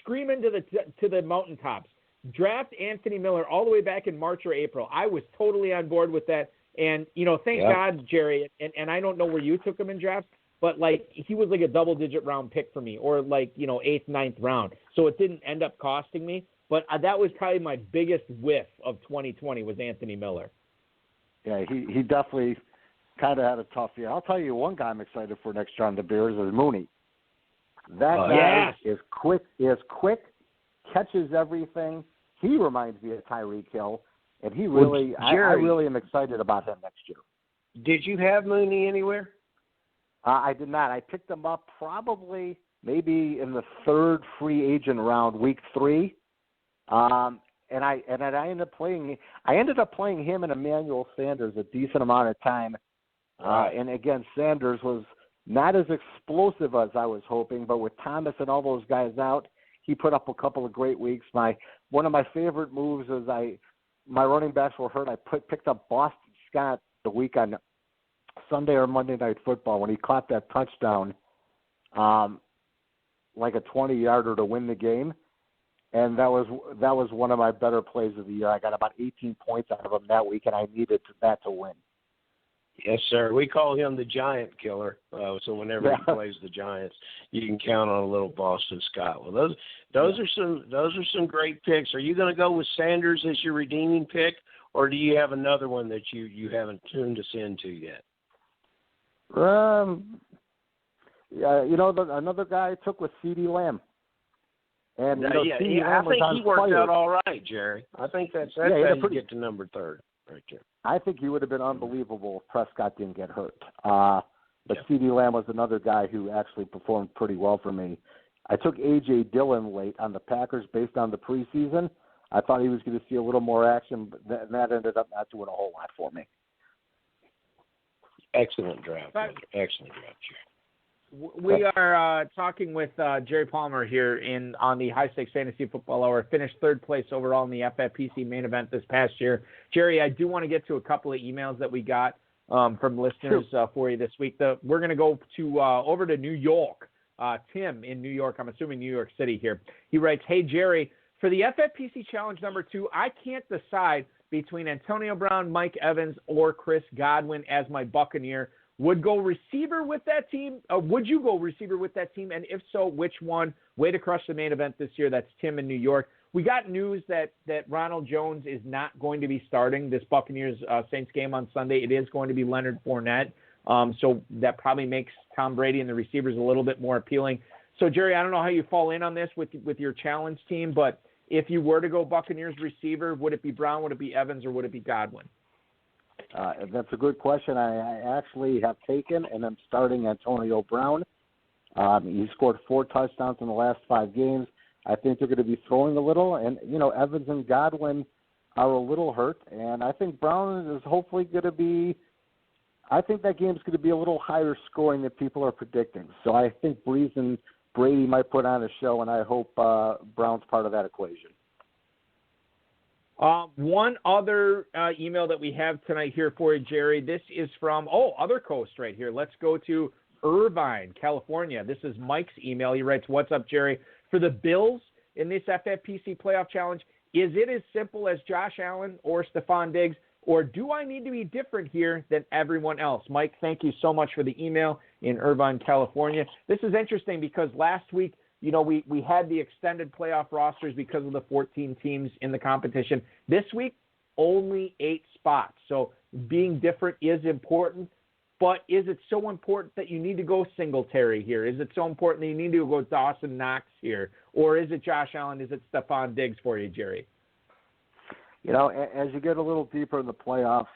screaming to the mountaintops. Draft Anthony Miller all the way back in March or April. I was totally on board with that. And, thank God, Jerry, and I don't know where you took him in drafts, but, he was like a double-digit round pick for me, or 8th, 9th round. So it didn't end up costing me. But that was probably my biggest whiff of 2020 was Anthony Miller.
Yeah, he definitely kind of had a tough year. I'll tell you one guy I'm excited for next year on the Bears is Mooney. That guy is quick, catches everything. He reminds me of Tyreek Hill, and he really, I really am excited about him next year.
Did you have Mooney anywhere?
I did not. I picked him up probably maybe in the third free agent round, week 3. And I ended up playing him and Emmanuel Sanders a decent amount of time. And again, Sanders was not as explosive as I was hoping, but with Thomas and all those guys out, he put up a couple of great weeks. One of my favorite moves is my running backs were hurt. I picked up Boston Scott the week on Sunday or Monday Night Football when he caught that touchdown, like a 20-yarder to win the game. And that was one of my better plays of the year. I got about 18 points out of him that week, and I needed that to win.
Yes, sir. We call him the Giant Killer. So whenever he plays the Giants, you can count on a little Boston Scott. Well, those are some great picks. Are you going to go with Sanders as your redeeming pick, or do you have another one that you haven't tuned us into yet?
Yeah, another guy I took was C.D. Lamb. And
I think he worked out all right, Jerry. I think that's how you get to number 3 right there.
I think he would have been unbelievable if Prescott didn't get hurt. But C.D. Lamb was another guy who actually performed pretty well for me. I took A.J. Dillon late on the Packers based on the preseason. I thought he was going to see a little more action, but that ended up not doing a whole lot for me.
Excellent draft, excellent draft, Jerry.
We are talking with Jerry Palmer here on the High Stakes Fantasy Football Hour. Finished 3rd place overall in the FFPC main event this past year. Jerry, I do want to get to a couple of emails that we got from listeners for you this week. We're going to go to over to New York. Tim in New York. I'm assuming New York City here. He writes, "Hey Jerry, for the FFPC Challenge number 2, I can't decide between Antonio Brown, Mike Evans, or Chris Godwin as my Buccaneer. Would go receiver with that team? Would you go receiver with that team? And if so, which one? Way to crush the main event this year." That's Tim in New York. We got news that Ronald Jones is not going to be starting this Buccaneers Saints game on Sunday. It is going to be Leonard Fournette. So that probably makes Tom Brady and the receivers a little bit more appealing. So, Jerry, I don't know how you fall in on this with your challenge team, but if you were to go Buccaneers receiver, would it be Brown, would it be Evans, or would it be Godwin?
That's a good question. I actually have taken and I'm starting Antonio Brown. He scored 4 touchdowns in the last 5 games. I think they're going to be throwing a little, and Evans and Godwin are a little hurt, and I think Brown is hopefully going to be. I think that game's going to be a little higher scoring than people are predicting. So I think Breeze and Brady might put on a show, and I hope Brown's part of that equation.
One other email that we have tonight here for you, Jerry. This is from, other coast right here. Let's go to Irvine, California. This is Mike's email. He writes, "What's up, Jerry? For the Bills in this FFPC playoff challenge, is it as simple as Josh Allen or Stephon Diggs, or do I need to be different here than everyone else?" Mike, thank you so much for the email in Irvine, California. This is interesting because last week, we had the extended playoff rosters because of the 14 teams in the competition. This week, only 8 spots. So being different is important, but is it so important that you need to go Singletary here? Is it so important that you need to go Dawson Knox here? Or is it Josh Allen? Is it Stephon Diggs for you, Jerry?
As you get a little deeper in the playoffs,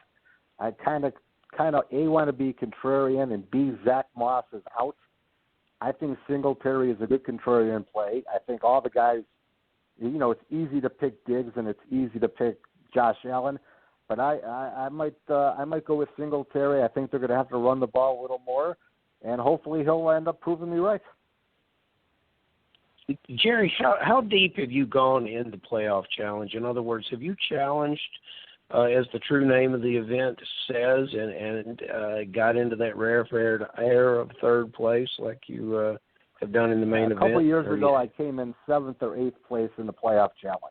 I kind of A, want to be contrarian, and B, Zach Moss is out. I think Singletary is a good contrarian play. I think all the guys, it's easy to pick Diggs and it's easy to pick Josh Allen, but I might go with Singletary. I think they're going to have to run the ball a little more, and hopefully he'll end up proving me right.
Jerry, how deep have you gone in the playoff challenge? In other words, have you challenged, as the true name of the event says, and got into that rarefied air of 3rd place like you have done in the main event?
A couple of years ago, I came in 7th or 8th place in the playoff challenge.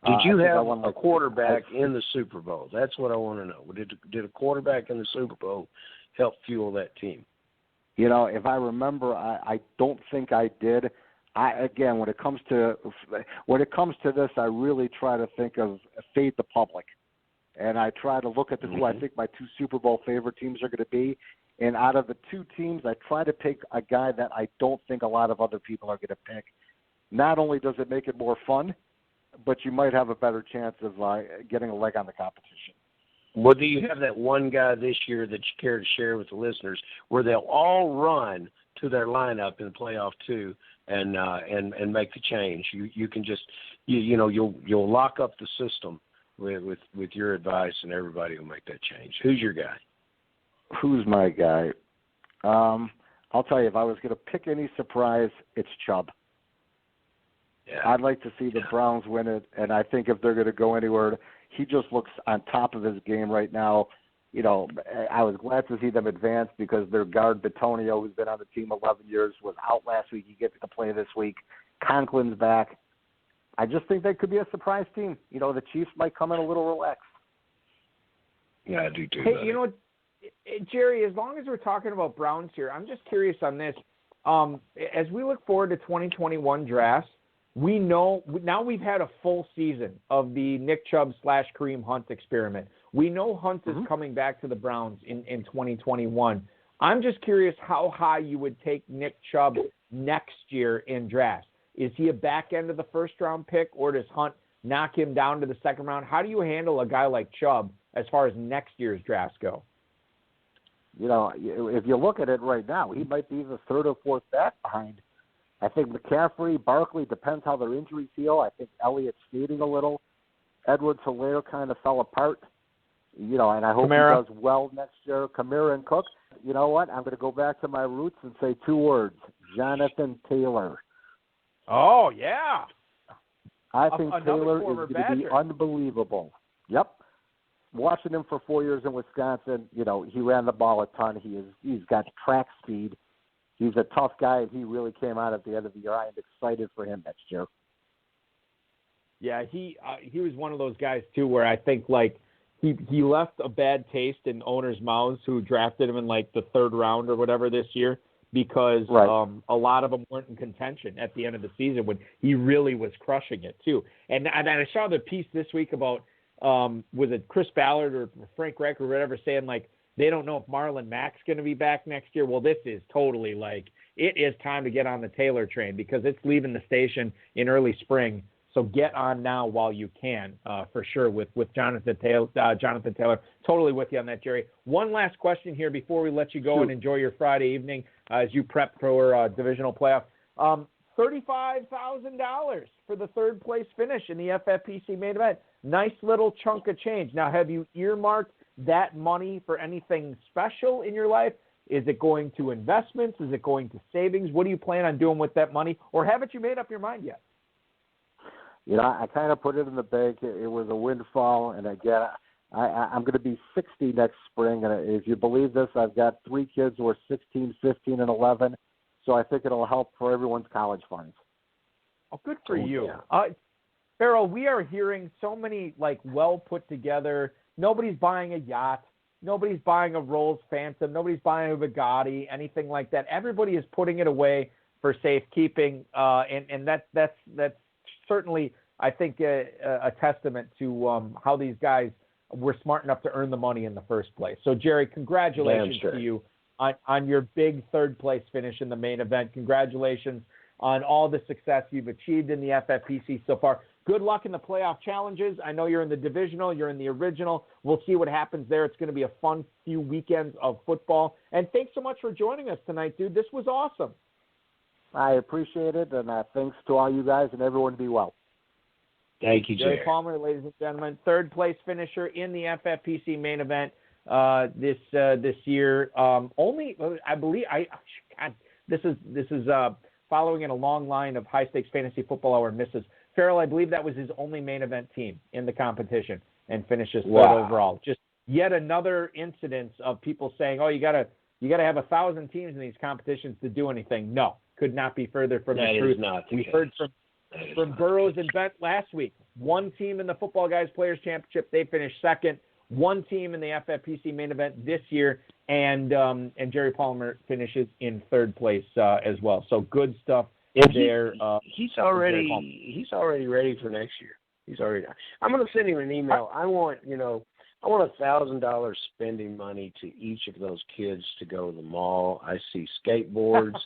Did you have a quarterback in the Super Bowl? That's what I want to know. Did a quarterback in the Super Bowl help fuel that team?
If I remember, I don't think I did. Again, when it comes to this, I really try to think of fade the public, and I try to look at who I think my 2 Super Bowl favorite teams are going to be. And out of the 2 teams, I try to pick a guy that I don't think a lot of other people are going to pick. Not only does it make it more fun, but you might have a better chance of getting a leg on the competition.
Well, do you have that one guy this year that you care to share with the listeners, where they'll all run to their lineup in the playoff 2 and make the change? You can just you'll lock up the system with your advice, and everybody will make that change. Who's your guy?
Who's my guy? I'll tell you, if I was going to pick any surprise, it's Chubb.
Yeah.
I'd like to see the Browns win it, and I think if they're going to go anywhere, he just looks on top of his game right now. I was glad to see them advance because their guard, Bitonio, who's been on the team 11 years, was out last week. He gets to play this week. Conklin's back. I just think they could be a surprise team. The Chiefs might come in a little relaxed.
Yeah, I do too.
Hey, Jerry, as long as we're talking about Browns here, I'm just curious on this. As we look forward to 2021 drafts, we know now we've had a full season of the Nick Chubb / Kareem Hunt experiment. We know Hunt is coming back to the Browns in 2021. I'm just curious how high you would take Nick Chubb next year in drafts. Is he a back end of the first-round pick, or does Hunt knock him down to the second round? How do you handle a guy like Chubb as far as next year's drafts go?
You know, if you look at it right now, he might be the third or fourth back behind. I think McCaffrey, Barkley, depends how their injuries heal. I think Elliott's fading a little. Edwards-Helaire kind of fell apart. You know, and I hope
Kamara.
He does well next year. Kamara and Cook. You know what? I'm going to go back to my roots and say two words: Jonathan Taylor.
Oh, yeah.
I think Taylor is
former
going to
Badger.
be unbelievable. Yep. Watching him for 4 years in Wisconsin, you know, he ran the ball a ton. He's got track speed. He's a tough guy, and he really came out at the end of the year. I am excited for him next year.
Yeah, he was one of those guys, too, where I think, like, he left a bad taste in owners' mouths who drafted him in, like, the third round or whatever this year because a lot of them weren't in contention at the end of the season when he really was crushing it, too. And I saw the piece this week about, was it Chris Ballard or Frank Reich or whatever saying, like, they don't know if Marlon Mack's going to be back next year. Well, this is totally like, it is time to get on the Taylor train because it's leaving the station in early spring. So get on now while you can, for sure, with Jonathan Taylor. Totally with you on that, Jerry. One last question here before we let you go and enjoy your Friday evening as you prep for divisional playoff. $35,000 for the third place finish in the FFPC main event. Nice little chunk of change. Now, have you earmarked that money for anything special in your life? Is it going to investments? Is it going to savings? What do you plan on doing with that money? Or haven't you made up your mind yet?
You know, I kind of put it in the bank. It was a windfall. And again, I'm going to be 60 next spring. And if you believe this, I've got 3 kids who are 16, 15, and 11. So I think it'll help for everyone's college funds.
Oh, good for you.
Yeah.
Farrell, we are hearing so many, like, well put together. Nobody's buying a yacht. Nobody's buying a Rolls Phantom. Nobody's buying a Bugatti, anything like that. Everybody is putting it away for safekeeping, and that's certainly, I think, a testament to how these guys were smart enough to earn the money in the first place. So, Jerry, congratulations to you on your big third place finish in the main event. Congratulations on all the success you've achieved in the FFPC so far. Good luck in the playoff challenges. I know you're in the divisional, you're in the original. We'll see what happens there. It's going to be a fun few weekends of football. And thanks so much for joining us tonight, dude. This was awesome.
I appreciate it, and thanks to all you guys, and everyone be well.
Thank you, Jerry.
Jerry Palmer, ladies and gentlemen, third place finisher in the FFPC main event this year. Only, I believe, this is following in a long line of high stakes fantasy football hour misses. Farrell, I believe that was his only main event team in the competition and finishes third overall. Just yet another incidence of people saying, "Oh, you gotta have 1,000 teams in these competitions to do anything." No, could not be further from the truth. We heard from Burrows and Bent last week. One team in the Football Guys Players Championship, they finished second. One team in the FFPC main event this year, and Jerry Palmer finishes in third place as well. So good stuff.
He's already ready for next year. He's already. I'm going to send him an email. I want $1,000 spending money to each of those kids to go to the mall. I see skateboards,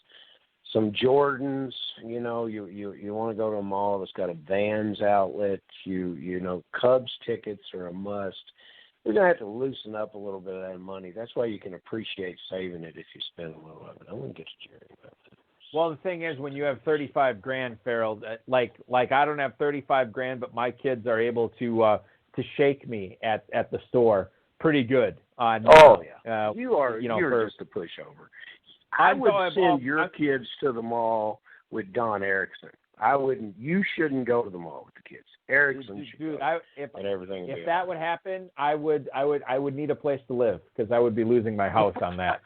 some Jordans. You want to go to a mall that's got a Vans outlet. Cubs tickets are a must. We're going to have to loosen up a little bit of that money. That's why you can appreciate saving it if you spend a little of it. I want to get to Jerry about that.
Well, the thing is, when you have $35,000, Farrell, like I don't have $35,000, but my kids are able to shake me at the store pretty good.
You're just a pushover. I would send your kids to the mall with Don Erickson. I wouldn't. You shouldn't go to the mall with the kids. Erickson should go. If that
would happen, I would need a place to live because I would be losing my house on that.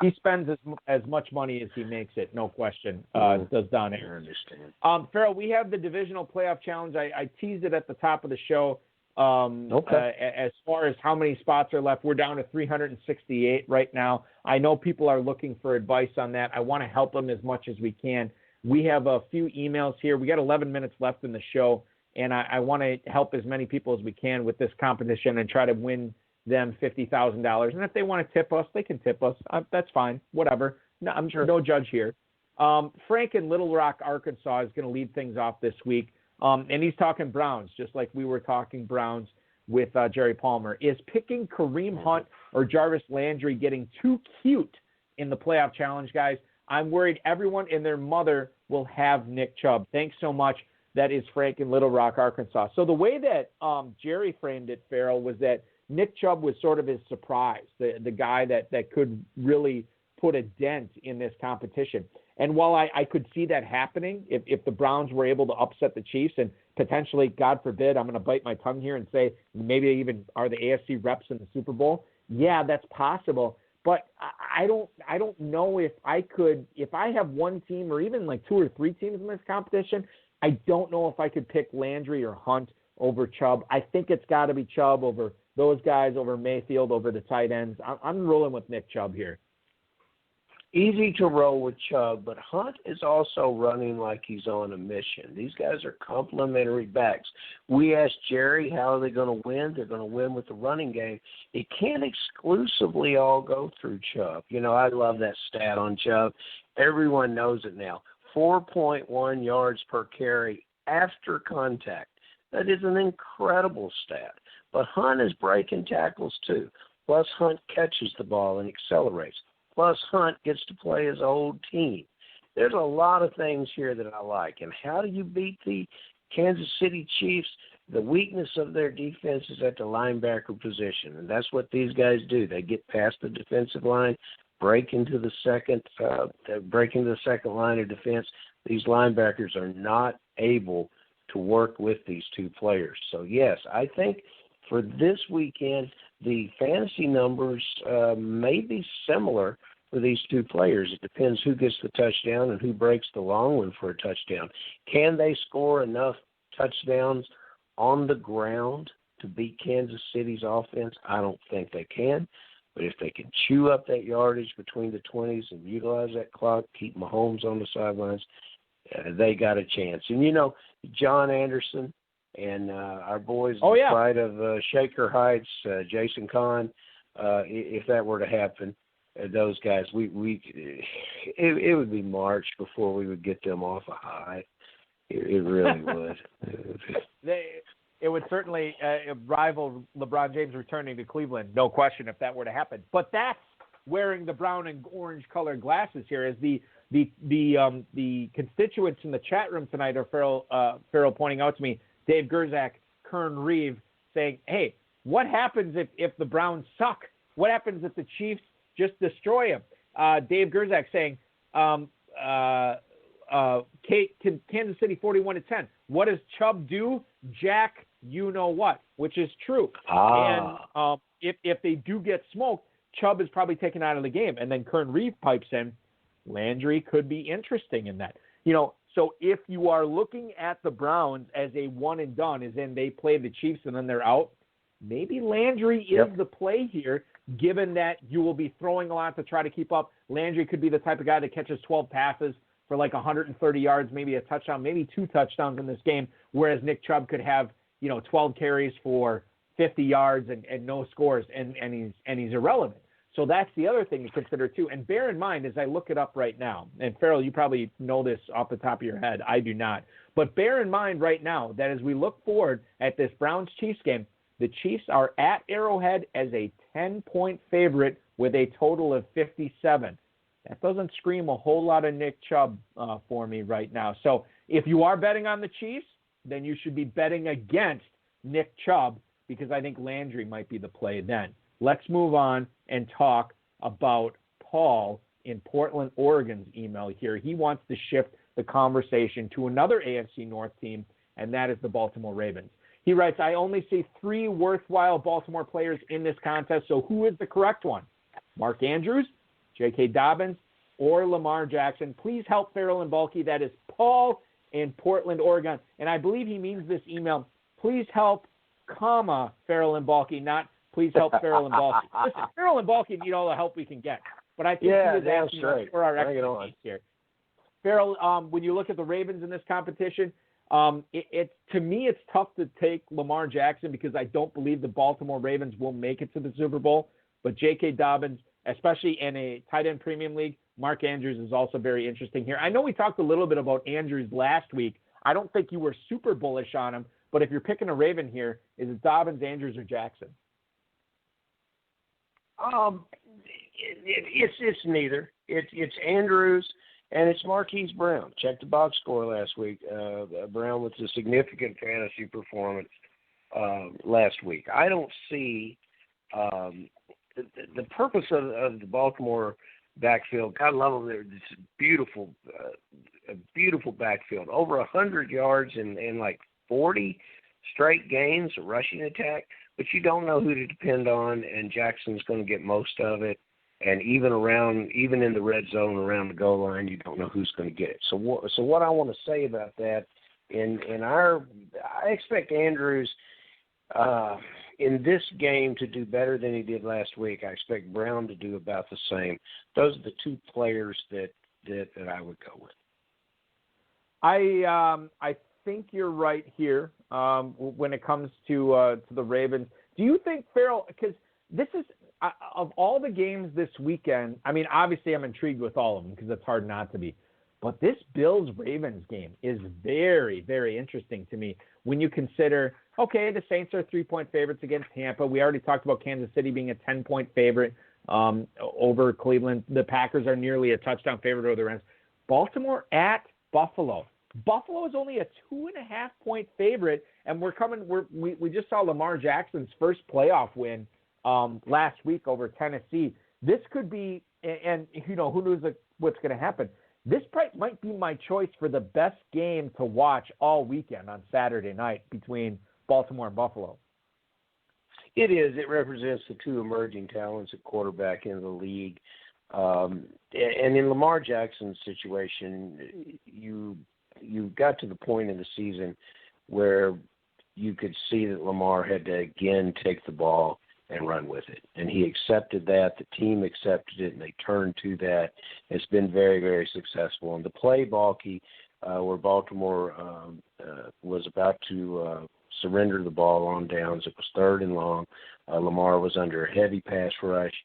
He spends as much money as he makes it, no question. Does Don Erickson?
I understand.
Farrell, we have the divisional playoff challenge. I teased it at the top of the show. As far as how many spots are left, we're down to 368 right now. I know people are looking for advice on that. I want to help them as much as we can. We have a few emails here. We got 11 minutes left in the show, and I want to help as many people as we can with this competition and try to win them $50,000. And if they want to tip us, they can tip us. That's fine. Whatever. No, I'm sure. No judge here. Frank in Little Rock, Arkansas is going to lead things off this week. And he's talking Browns, just like we were talking Browns with Jerry Palmer. Is picking Kareem Hunt or Jarvis Landry getting too cute in the playoff challenge, guys? I'm worried everyone and their mother will have Nick Chubb. Thanks so much. That is Frank in Little Rock, Arkansas. So the way that Jerry framed it, Farrell, was that Nick Chubb was sort of his surprise, the guy that could really put a dent in this competition. And while I could see that happening, if the Browns were able to upset the Chiefs and potentially, God forbid, I'm going to bite my tongue here and say maybe they even are the AFC reps in the Super Bowl. Yeah, that's possible. But I don't know if I have one team or even like two or three teams in this competition, I don't know if I could pick Landry or Hunt over Chubb. I think it's got to be Chubb over those guys, over Mayfield, over the tight ends. I'm rolling with Nick Chubb here.
Easy to roll with Chubb, but Hunt is also running like he's on a mission. These guys are complementary backs. We asked Jerry, how are they going to win? They're going to win with the running game. It can't exclusively all go through Chubb. You know, I love that stat on Chubb. Everyone knows it now. 4.1 yards per carry after contact. That is an incredible stat. But Hunt is breaking tackles too. Plus, Hunt catches the ball and accelerates. Plus, Hunt gets to play his old team. There's a lot of things here that I like. And how do you beat the Kansas City Chiefs? The weakness of their defense is at the linebacker position, and that's what these guys do. They get past the defensive line, break into the second line of defense. These linebackers are not able to work with these two players. So, yes, I think for this weekend, the fantasy numbers may be similar for these two players. It depends who gets the touchdown and who breaks the long one for a touchdown. Can they score enough touchdowns on the ground to beat Kansas City's offense? I don't think they can. But if they can chew up that yardage between the 20s and utilize that clock, keep Mahomes on the sidelines, they got a chance. And, you know, John Anderson and our boys, pride of Shaker Heights, Jason Kahn, if that were to happen, those guys, it would be March before we would get them off a high. It really would.
It would certainly rival LeBron James returning to Cleveland, no question, if that were to happen. But that's wearing the brown and orange colored glasses here, as the constituents in the chat room tonight are Farrell pointing out to me, Dave Gerzak, Kern Reeve, saying, hey, what happens if the Browns suck? What happens if the Chiefs just destroy them? Dave Gerzak saying, Kansas City 41-10. What does Chubb do? Jack, you know what, which is true. And if they do get smoked, Chubb is probably taken out of the game. And then Kern Reeve pipes in, Landry could be interesting in that. You know, so if you are looking at the Browns as a one and done, as in they play the Chiefs and then they're out, maybe Landry is the play here, given that you will be throwing a lot to try to keep up. Landry could be the type of guy that catches 12 passes for like 130 yards, maybe a touchdown, maybe 2 touchdowns in this game, whereas Nick Chubb could have, 12 carries for 50 yards and no scores, and he's irrelevant. So that's the other thing to consider too. And bear in mind, as I look it up right now, and Farrell, you probably know this off the top of your head. I do not. But bear in mind right now that as we look forward at this Browns-Chiefs game, the Chiefs are at Arrowhead as a 10-point favorite with a total of 57. That doesn't scream a whole lot of Nick Chubb for me right now. So if you are betting on the Chiefs, then you should be betting against Nick Chubb, because I think Landry might be the play then. Let's move on and talk about Paul in Portland, Oregon's email here. He wants to shift the conversation to another AFC North team, and that is the Baltimore Ravens. He writes, I only see 3 worthwhile Baltimore players in this contest, so who is the correct one? Mark Andrews, J.K. Dobbins, or Lamar Jackson? Please help Farrell and Bulky. That is Paul in Portland, Oregon. And I believe he means this email, please help comma, Farrell and Balky, not please help Farrell and Balky. Listen, Farrell and Balky need all the help we can get. But I think he is asking us for our expertise here. Farrell, when you look at the Ravens in this competition, to me it's tough to take Lamar Jackson because I don't believe the Baltimore Ravens will make it to the Super Bowl. But J.K. Dobbins, especially in a tight end premium league, Mark Andrews is also very interesting here. I know we talked a little bit about Andrews last week. I don't think you were super bullish on him, but if you're picking a Raven here, is it Dobbins, Andrews, or Jackson?
It's neither. It's Andrews and it's Marquise Brown. Check the box score last week. Brown with a significant fantasy performance last week. I don't see the purpose of the Baltimore backfield. God love them. It's a beautiful backfield. Over 100 yards in like 40 straight games, a rushing attack. But you don't know who to depend on, and Jackson's going to get most of it. And even in the red zone around the goal line, you don't know who's going to get it. So what I want to say about that, I expect Andrews in this game to do better than he did last week. I expect Brown to do about the same. Those are the two players that I would go with.
I think you're right here when it comes to the Ravens. Do you think, Farrell, because this is of all the games this weekend, I mean, obviously I'm intrigued with all of them because it's hard not to be. But this Bills-Ravens game is very, very interesting to me when you consider, okay, the Saints are 3-point favorites against Tampa. We already talked about Kansas City being a 10-point favorite over Cleveland. The Packers are nearly a touchdown favorite over the Rams. Baltimore at Buffalo. Buffalo is only a 2.5-point favorite, and we just saw Lamar Jackson's first playoff win last week over Tennessee. This could be, and who knows what's going to happen. This might be my choice for the best game to watch all weekend on Saturday night between Baltimore and Buffalo.
It is. It represents the two emerging talents at quarterback in the league. And in Lamar Jackson's situation, you got to the point in the season where you could see that Lamar had to again take the ball and run with it. And he accepted that. The team accepted it, and they turned to that. It's been very, very successful. And the play, Balky, where Baltimore was about to surrender the ball on downs, it was 3rd and long. Lamar was under a heavy pass rush.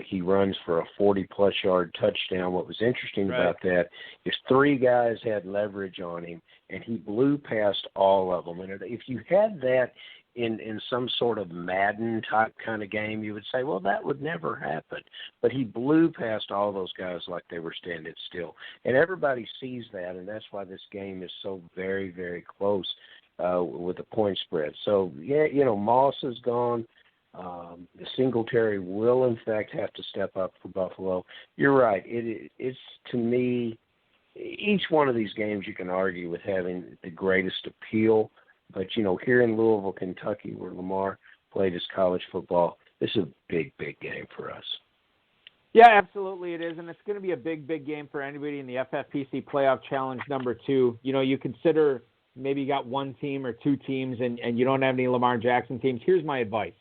He runs for a 40-plus yard touchdown. What was interesting about that is 3 guys had leverage on him, and he blew past all of them. And if you had that in some sort of Madden type kind of game, you would say, well, that would never happen. But he blew past all those guys like they were standing still. And everybody sees that, and that's why this game is so very, very close with the point spread. So, Moss is gone. The Singletary will, in fact, have to step up for Buffalo. You're right. It's, to me, each one of these games you can argue with having the greatest appeal. But, here in Louisville, Kentucky, where Lamar played his college football, this is a big, big game for us.
Yeah, absolutely it is. And it's going to be a big, big game for anybody in the FFPC Playoff Challenge number 2. You consider maybe you got one team or 2 teams and you don't have any Lamar Jackson teams. Here's my advice.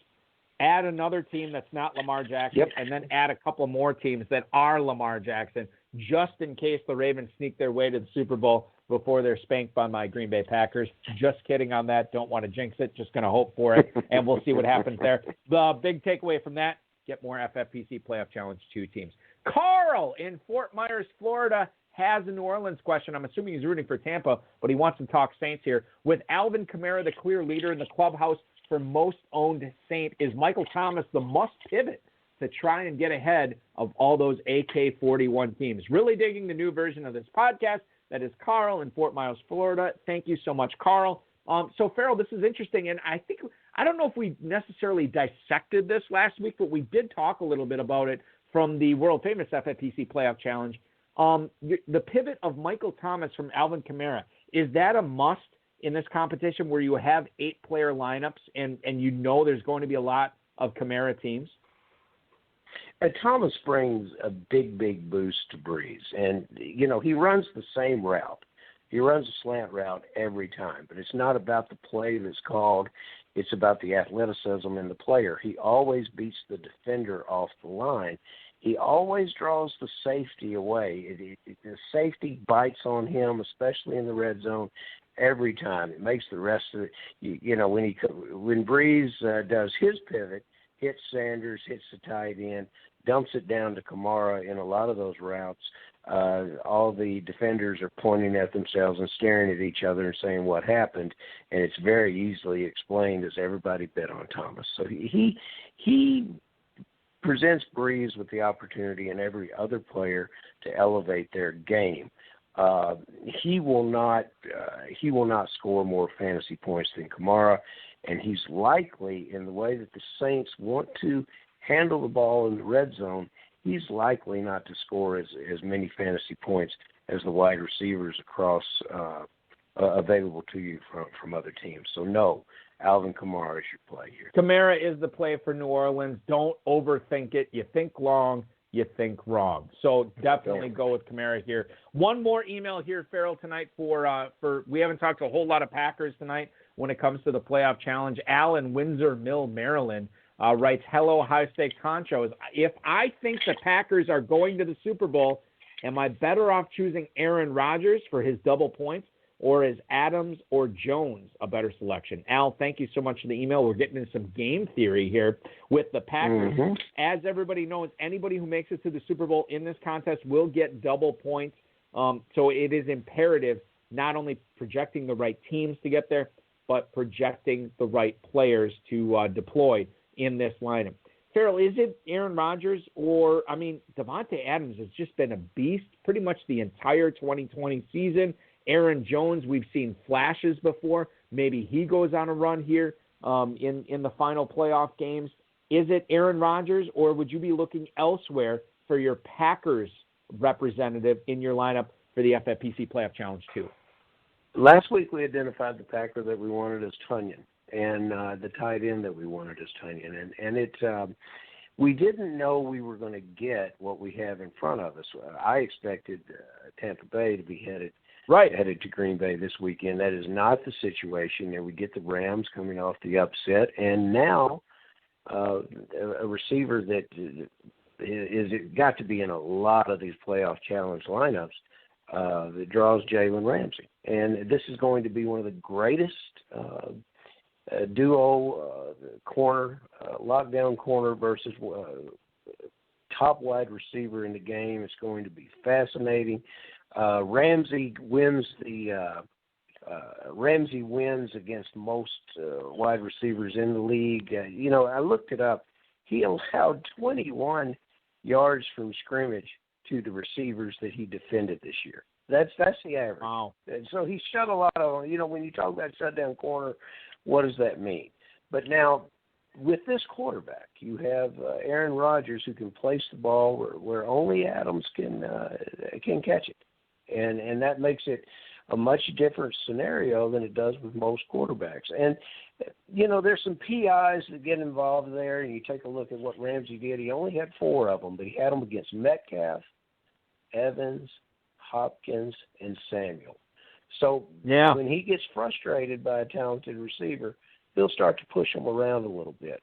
Add another team that's not Lamar Jackson, and then add a couple more teams that are Lamar Jackson, just in case the Ravens sneak their way to the Super Bowl before they're spanked by my Green Bay Packers. Just kidding on that. Don't want to jinx it. Just going to hope for it, and we'll see what happens there. The big takeaway from that, get more FFPC Playoff Challenge 2 teams. Carl in Fort Myers, Florida, has a New Orleans question. I'm assuming he's rooting for Tampa, but he wants to talk Saints here. With Alvin Kamara the clear leader in the clubhouse for most owned Saint, is Michael Thomas the must pivot to try and get ahead of all those AK-41 teams? Really digging the new version of this podcast. That is Carl in Fort Myers, Florida. Thank you so much, Carl. So, Farrell, this is interesting, and I don't know if we necessarily dissected this last week, but we did talk a little bit about it from the world-famous FFPC Playoff Challenge. The pivot of Michael Thomas from Alvin Kamara, is that a must in this competition where you have 8-player lineups and there's going to be a lot of Kamara teams?
Thomas brings a big, big boost to Breeze. And, he runs the same route. He runs a slant route every time, but it's not about the play that's called. It's about the athleticism in the player. He always beats the defender off the line. He always draws the safety away. The safety bites on him, especially in the red zone, every time. It makes the rest of it. When Breeze does his pivot, hits Sanders, hits the tight end, dumps it down to Kamara in a lot of those routes, all the defenders are pointing at themselves and staring at each other and saying what happened, and it's very easily explained as everybody bet on Thomas. So he presents Breeze with the opportunity and every other player to elevate their game. He will not score more fantasy points than Kamara, and he's likely, in the way that the Saints want to handle the ball in the red zone, he's likely not to score as many fantasy points as the wide receivers across available to you from other teams. So no, Alvin Kamara is your play here.
Kamara is the play for New Orleans. Don't overthink it. You think long, you think wrong. So definitely go with Kamara here. One more email here, Farrell, tonight for we haven't talked a whole lot of Packers tonight when it comes to the playoff challenge. Al in Windsor Mill, Maryland, writes, hello, high-stakes honchos. If I think the Packers are going to the Super Bowl, am I better off choosing Aaron Rodgers for his double points, or is Adams or Jones a better selection? Al, thank you so much for the email. We're getting into some game theory here with the Packers. Mm-hmm. As everybody knows, anybody who makes it to the Super Bowl in this contest will get double points. So it is imperative not only projecting the right teams to get there, but projecting the right players to deploy in this lineup. Farrell, is it Aaron Rodgers or, Devontae Adams has just been a beast pretty much the entire 2020 season. Aaron Jones, we've seen flashes before. Maybe he goes on a run here in the final playoff games. Is it Aaron Rodgers, or would you be looking elsewhere for your Packers representative in your lineup for the FFPC Playoff Challenge 2?
Last week we identified the Packer that we wanted as Tunyon, and the tight end that we wanted as Tunyon. And it we didn't know we were going to get what we have in front of us. I expected Tampa Bay to be headed to Green Bay this weekend. That is not the situation. There we get the Rams coming off the upset, and now a receiver that is got to be in a lot of these playoff challenge lineups that draws Jaylen Ramsey. And this is going to be one of the greatest duo corner, lockdown corner versus top wide receiver in the game. It's going to be fascinating. Ramsey wins against most wide receivers in the league. I looked it up. He allowed 21 yards from scrimmage to the receivers that he defended this year. That's the average.
Wow.
And so he shut a lot of, when you talk about shutdown corner, what does that mean? But now, with this quarterback, you have Aaron Rodgers who can place the ball where only Adams can catch it. And that makes it a much different scenario than it does with most quarterbacks. And, there's some PIs that get involved there, and you take a look at what Ramsey did. He only had 4 of them, but he had them against Metcalf, Evans, Hopkins, and Samuel. So when he gets frustrated by a talented receiver, he'll start to push him around a little bit.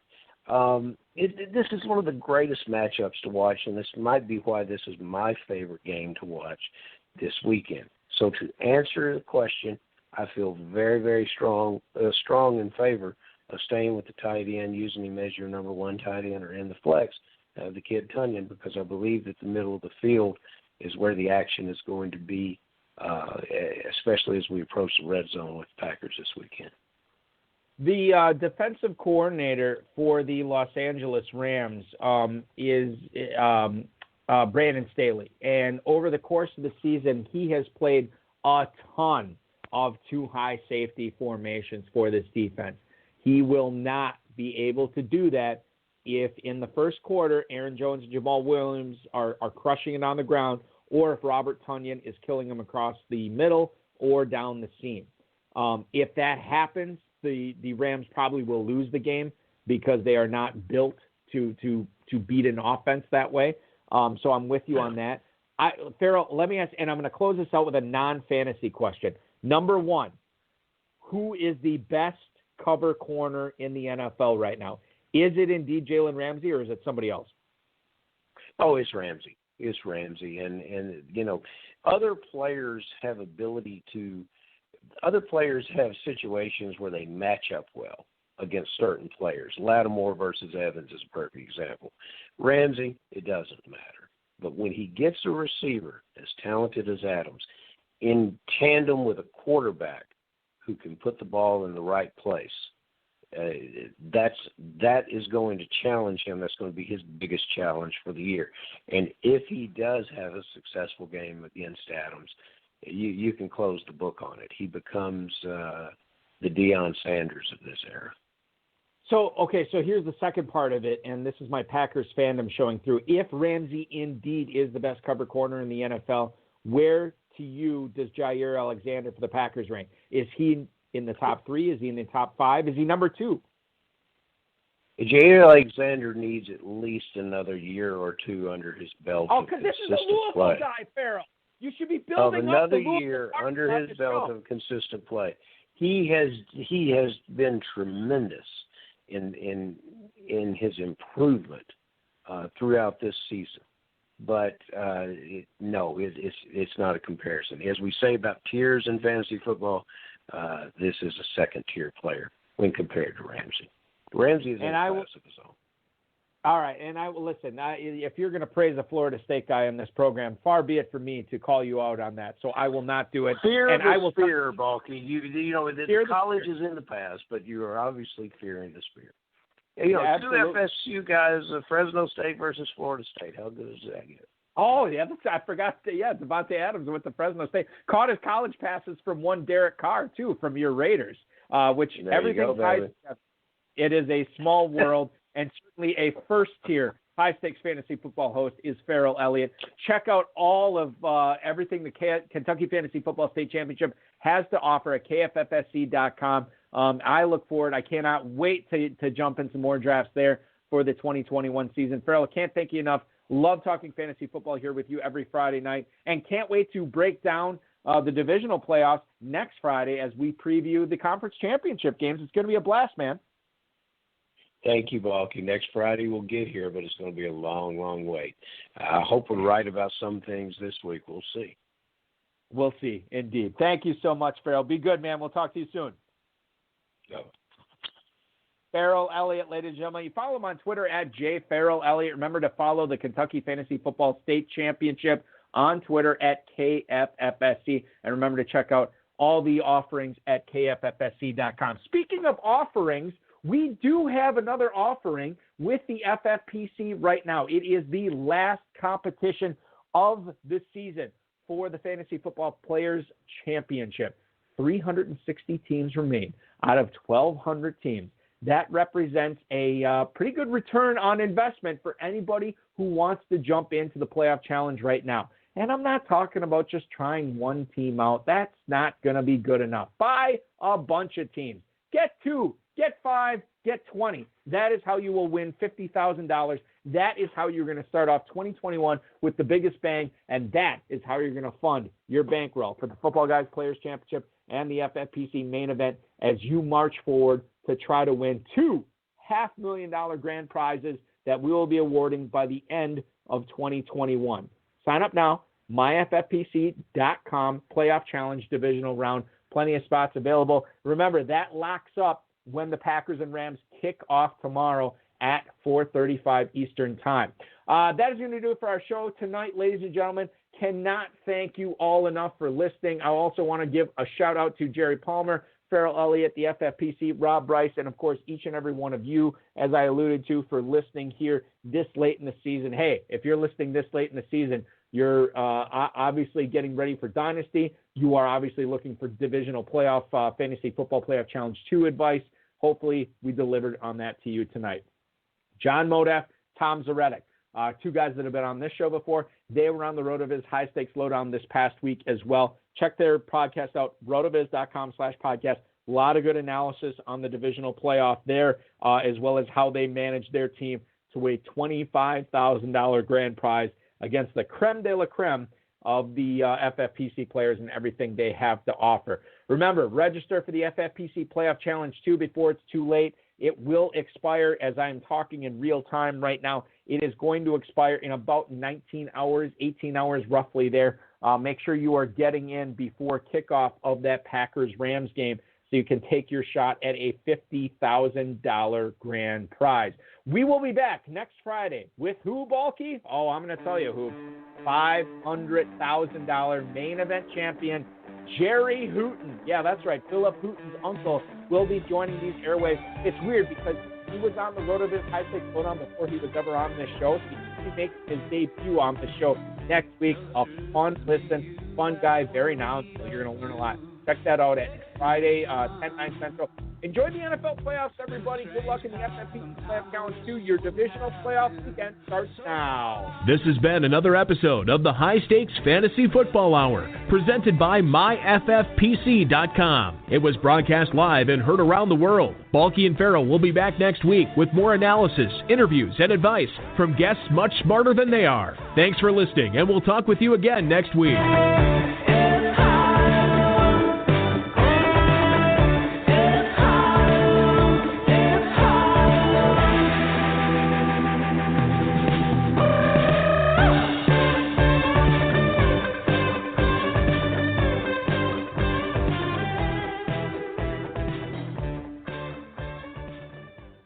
This is one of the greatest matchups to watch, and this might be why this is my favorite game to watch this weekend. So to answer the question, I feel very, very strong in favor of staying with the tight end, using him as your number 1 tight end or in the flex, the kid Tunyon, because I believe that the middle of the field is where the action is going to be, especially as we approach the red zone with the Packers this weekend.
The defensive coordinator for the Los Angeles Rams is Brandon Staley. And over the course of the season, he has played a ton of 2 high safety formations for this defense. He will not be able to do that if in the first quarter Aaron Jones and Jamal Williams are crushing it on the ground, or if Robert Tunyon is killing him across the middle or down the seam. If that happens, the Rams probably will lose the game because they are not built to beat an offense that way. So I'm with you on that. Farrell, let me ask, and I'm going to close this out with a non-fantasy question. Number 1, who is the best cover corner in the NFL right now? Is it indeed Jaylen Ramsey, or is it somebody else?
Oh, it's Ramsey. It's Ramsey. And you know, other players have situations where they match up well against certain players. Lattimore versus Evans is a perfect example. Ramsey, it doesn't matter. But when he gets a receiver as talented as Adams in tandem with a quarterback who can put the ball in the right place, that is going to challenge him. That's going to be his biggest challenge for the year. And if he does have a successful game against Adams, you can close the book on it. He becomes the Deion Sanders of this era.
So here's the second part of it, and this is my Packers fandom showing through. If Ramsey indeed is the best cover corner in the NFL, where to you does Jair Alexander for the Packers rank? Is he in the top 3? Is he in the top 5? Is he number 2?
Jaylen Alexander needs at least another year or 2 under his belt.
Oh, because this is a Louisville guy, Farrell. You should be building up
another year under his belt of consistent play. He has been tremendous in his improvement throughout this season. But no, it's not a comparison. As we say about tiers in fantasy football, this is a second-tier player when compared to Ramsey. Ramsey is in a class of his own.
All right, and I will listen. If you're going to praise a Florida State guy in this program, far be it for me to call you out on that. So I will not do it.
Fear, Balky. You know, the college is in the past, but you are obviously fearing the Spear. You know, 2 FSU guys, Fresno State versus Florida State. How good is that get?
Oh, yeah, I forgot. Devontae Adams went to Fresno State. Caught his college passes from one Derek Carr, too, from your Raiders, which
there
everything ties together. It is a small world, and certainly a first-tier high-stakes fantasy football host is Farrell Elliott. Check out all of everything the Kentucky Fantasy Football State Championship has to offer at kffsc.com. I look forward. I cannot wait to jump in some more drafts there for the 2021 season. Farrell, I can't thank you enough. Love talking fantasy football here with you every Friday night, and can't wait to break down the divisional playoffs next Friday as we preview the conference championship games. It's going to be a blast, man.
Thank you, Balky. Next Friday we'll get here, but it's going to be a long, long wait. I hope we're right about some things this week. We'll see.
We'll see, indeed. Thank you so much, Farrell. Be good, man. We'll talk to you soon.
Go.
Farrell Elliott, ladies and gentlemen. You follow him on Twitter at @JFarrellElliott. Remember to follow the Kentucky Fantasy Football State Championship on Twitter at KFFSC. And remember to check out all the offerings at KFFSC.com. Speaking of offerings, we do have another offering with the FFPC right now. It is the last competition of the season for the Fantasy Football Players Championship. 360 teams remain out of 1,200 teams. That represents a pretty good return on investment for anybody who wants to jump into the playoff challenge right now. And I'm not talking about just trying one team out. That's not going to be good enough. Buy a bunch of teams. Get 2, get 5, get 20. That is how you will win $50,000. That is how you're going to start off 2021 with the biggest bang, and that is how you're going to fund your bankroll for the Football Guys Players Championship and the FFPC main event as you march forward to try to win 2 $500,000 grand prizes that we will be awarding by the end of 2021. Sign up now, myffpc.com, playoff challenge divisional round. Plenty of spots available. Remember, that locks up when the Packers and Rams kick off tomorrow at 4:35 Eastern Time. That is going to do it for our show tonight, ladies and gentlemen. Cannot thank you all enough for listening. I also want to give a shout-out to Jerry Palmer, Farrell Elliott, the FFPC, Rob Bryce, and, of course, each and every one of you, as I alluded to, for listening here this late in the season. Hey, if you're listening this late in the season, you're obviously getting ready for Dynasty. You are obviously looking for divisional playoff, Fantasy Football Playoff Challenge 2 advice. Hopefully, we delivered on that to you tonight. John Modaf, Tom Zaretic, 2 guys that have been on this show before. They were on the RotoViz High Stakes Lowdown this past week as well. Check their podcast out, rotoviz.com/podcast. A lot of good analysis on the divisional playoff there, as well as how they manage their team to a $25,000 grand prize against the creme de la creme of the FFPC players and everything they have to offer. Remember, register for the FFPC Playoff Challenge 2 before it's too late. It will expire as I'm talking in real time right now. It is going to expire in about 19 hours, 18 hours roughly there. Make sure you are getting in before kickoff of that Packers-Rams game so you can take your shot at a $50,000 grand prize. We will be back next Friday with who, Balky? Oh, I'm going to tell you who. $500,000 main event champion, Jerry Hooten. Yeah, that's right. Philip Hooten's uncle will be joining these airwaves. It's weird because he was on the Road of His High Stakes Showdown before he was ever on this show. So he makes his debut on the show next week. A fun listen, fun guy, very knowledgeable. You're going to learn a lot. Check that out at Friday, 10/9 Central. Enjoy the NFL playoffs, everybody. Good luck in the FFPC Playoff Challenge 2. Your divisional playoff weekend starts now.
This has been another episode of the High Stakes Fantasy Football Hour, presented by MyFFPC.com. It was broadcast live and heard around the world. Balky and Farrell will be back next week with more analysis, interviews, and advice from guests much smarter than they are. Thanks for listening, and we'll talk with you again next week.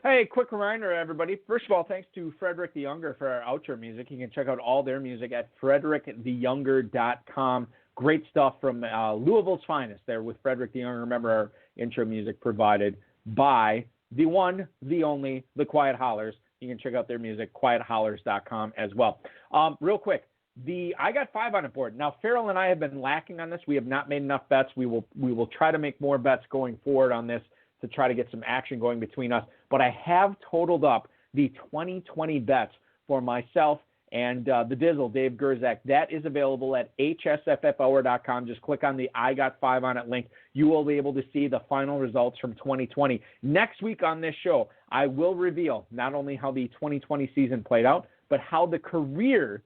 Hey, quick reminder, everybody. First of all, thanks to Frederick the Younger for our outro music. You can check out all their music at fredericktheyounger.com. Great stuff from Louisville's finest there with Frederick the Younger. Remember, our intro music provided by the one, the only, the Quiet Hollers. You can check out their music, quiethollers.com as well. Real quick, I got 5 on the board. Now, Farrell and I have been lacking on this. We have not made enough bets. We will try to make more bets going forward on this to try to get some action going between us. But I have totaled up the 2020 bets for myself and the Dizzle, Dave Gerzak. That is available at hsffhour.com. Just click on the I Got 5 on it link. You will be able to see the final results from 2020. Next week on this show, I will reveal not only how the 2020 season played out, but how the career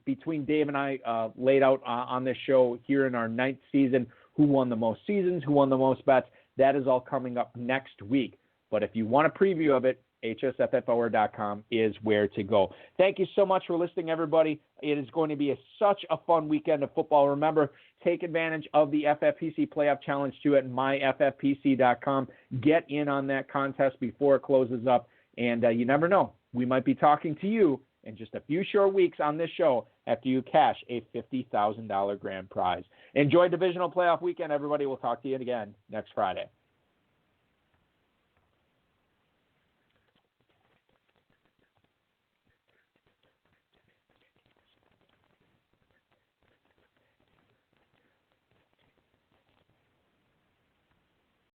between Dave and I laid out on this show here in our 9th season. Who won the most seasons, who won the most bets. That is all coming up next week. But if you want a preview of it, hsffhour.com is where to go. Thank you so much for listening, everybody. It is going to be such a fun weekend of football. Remember, take advantage of the FFPC Playoff Challenge 2 at myffpc.com. Get in on that contest before it closes up. And you never know, we might be talking to you in just a few short weeks on this show after you cash a $50,000 grand prize. Enjoy divisional playoff weekend, everybody. We'll talk to you again next Friday.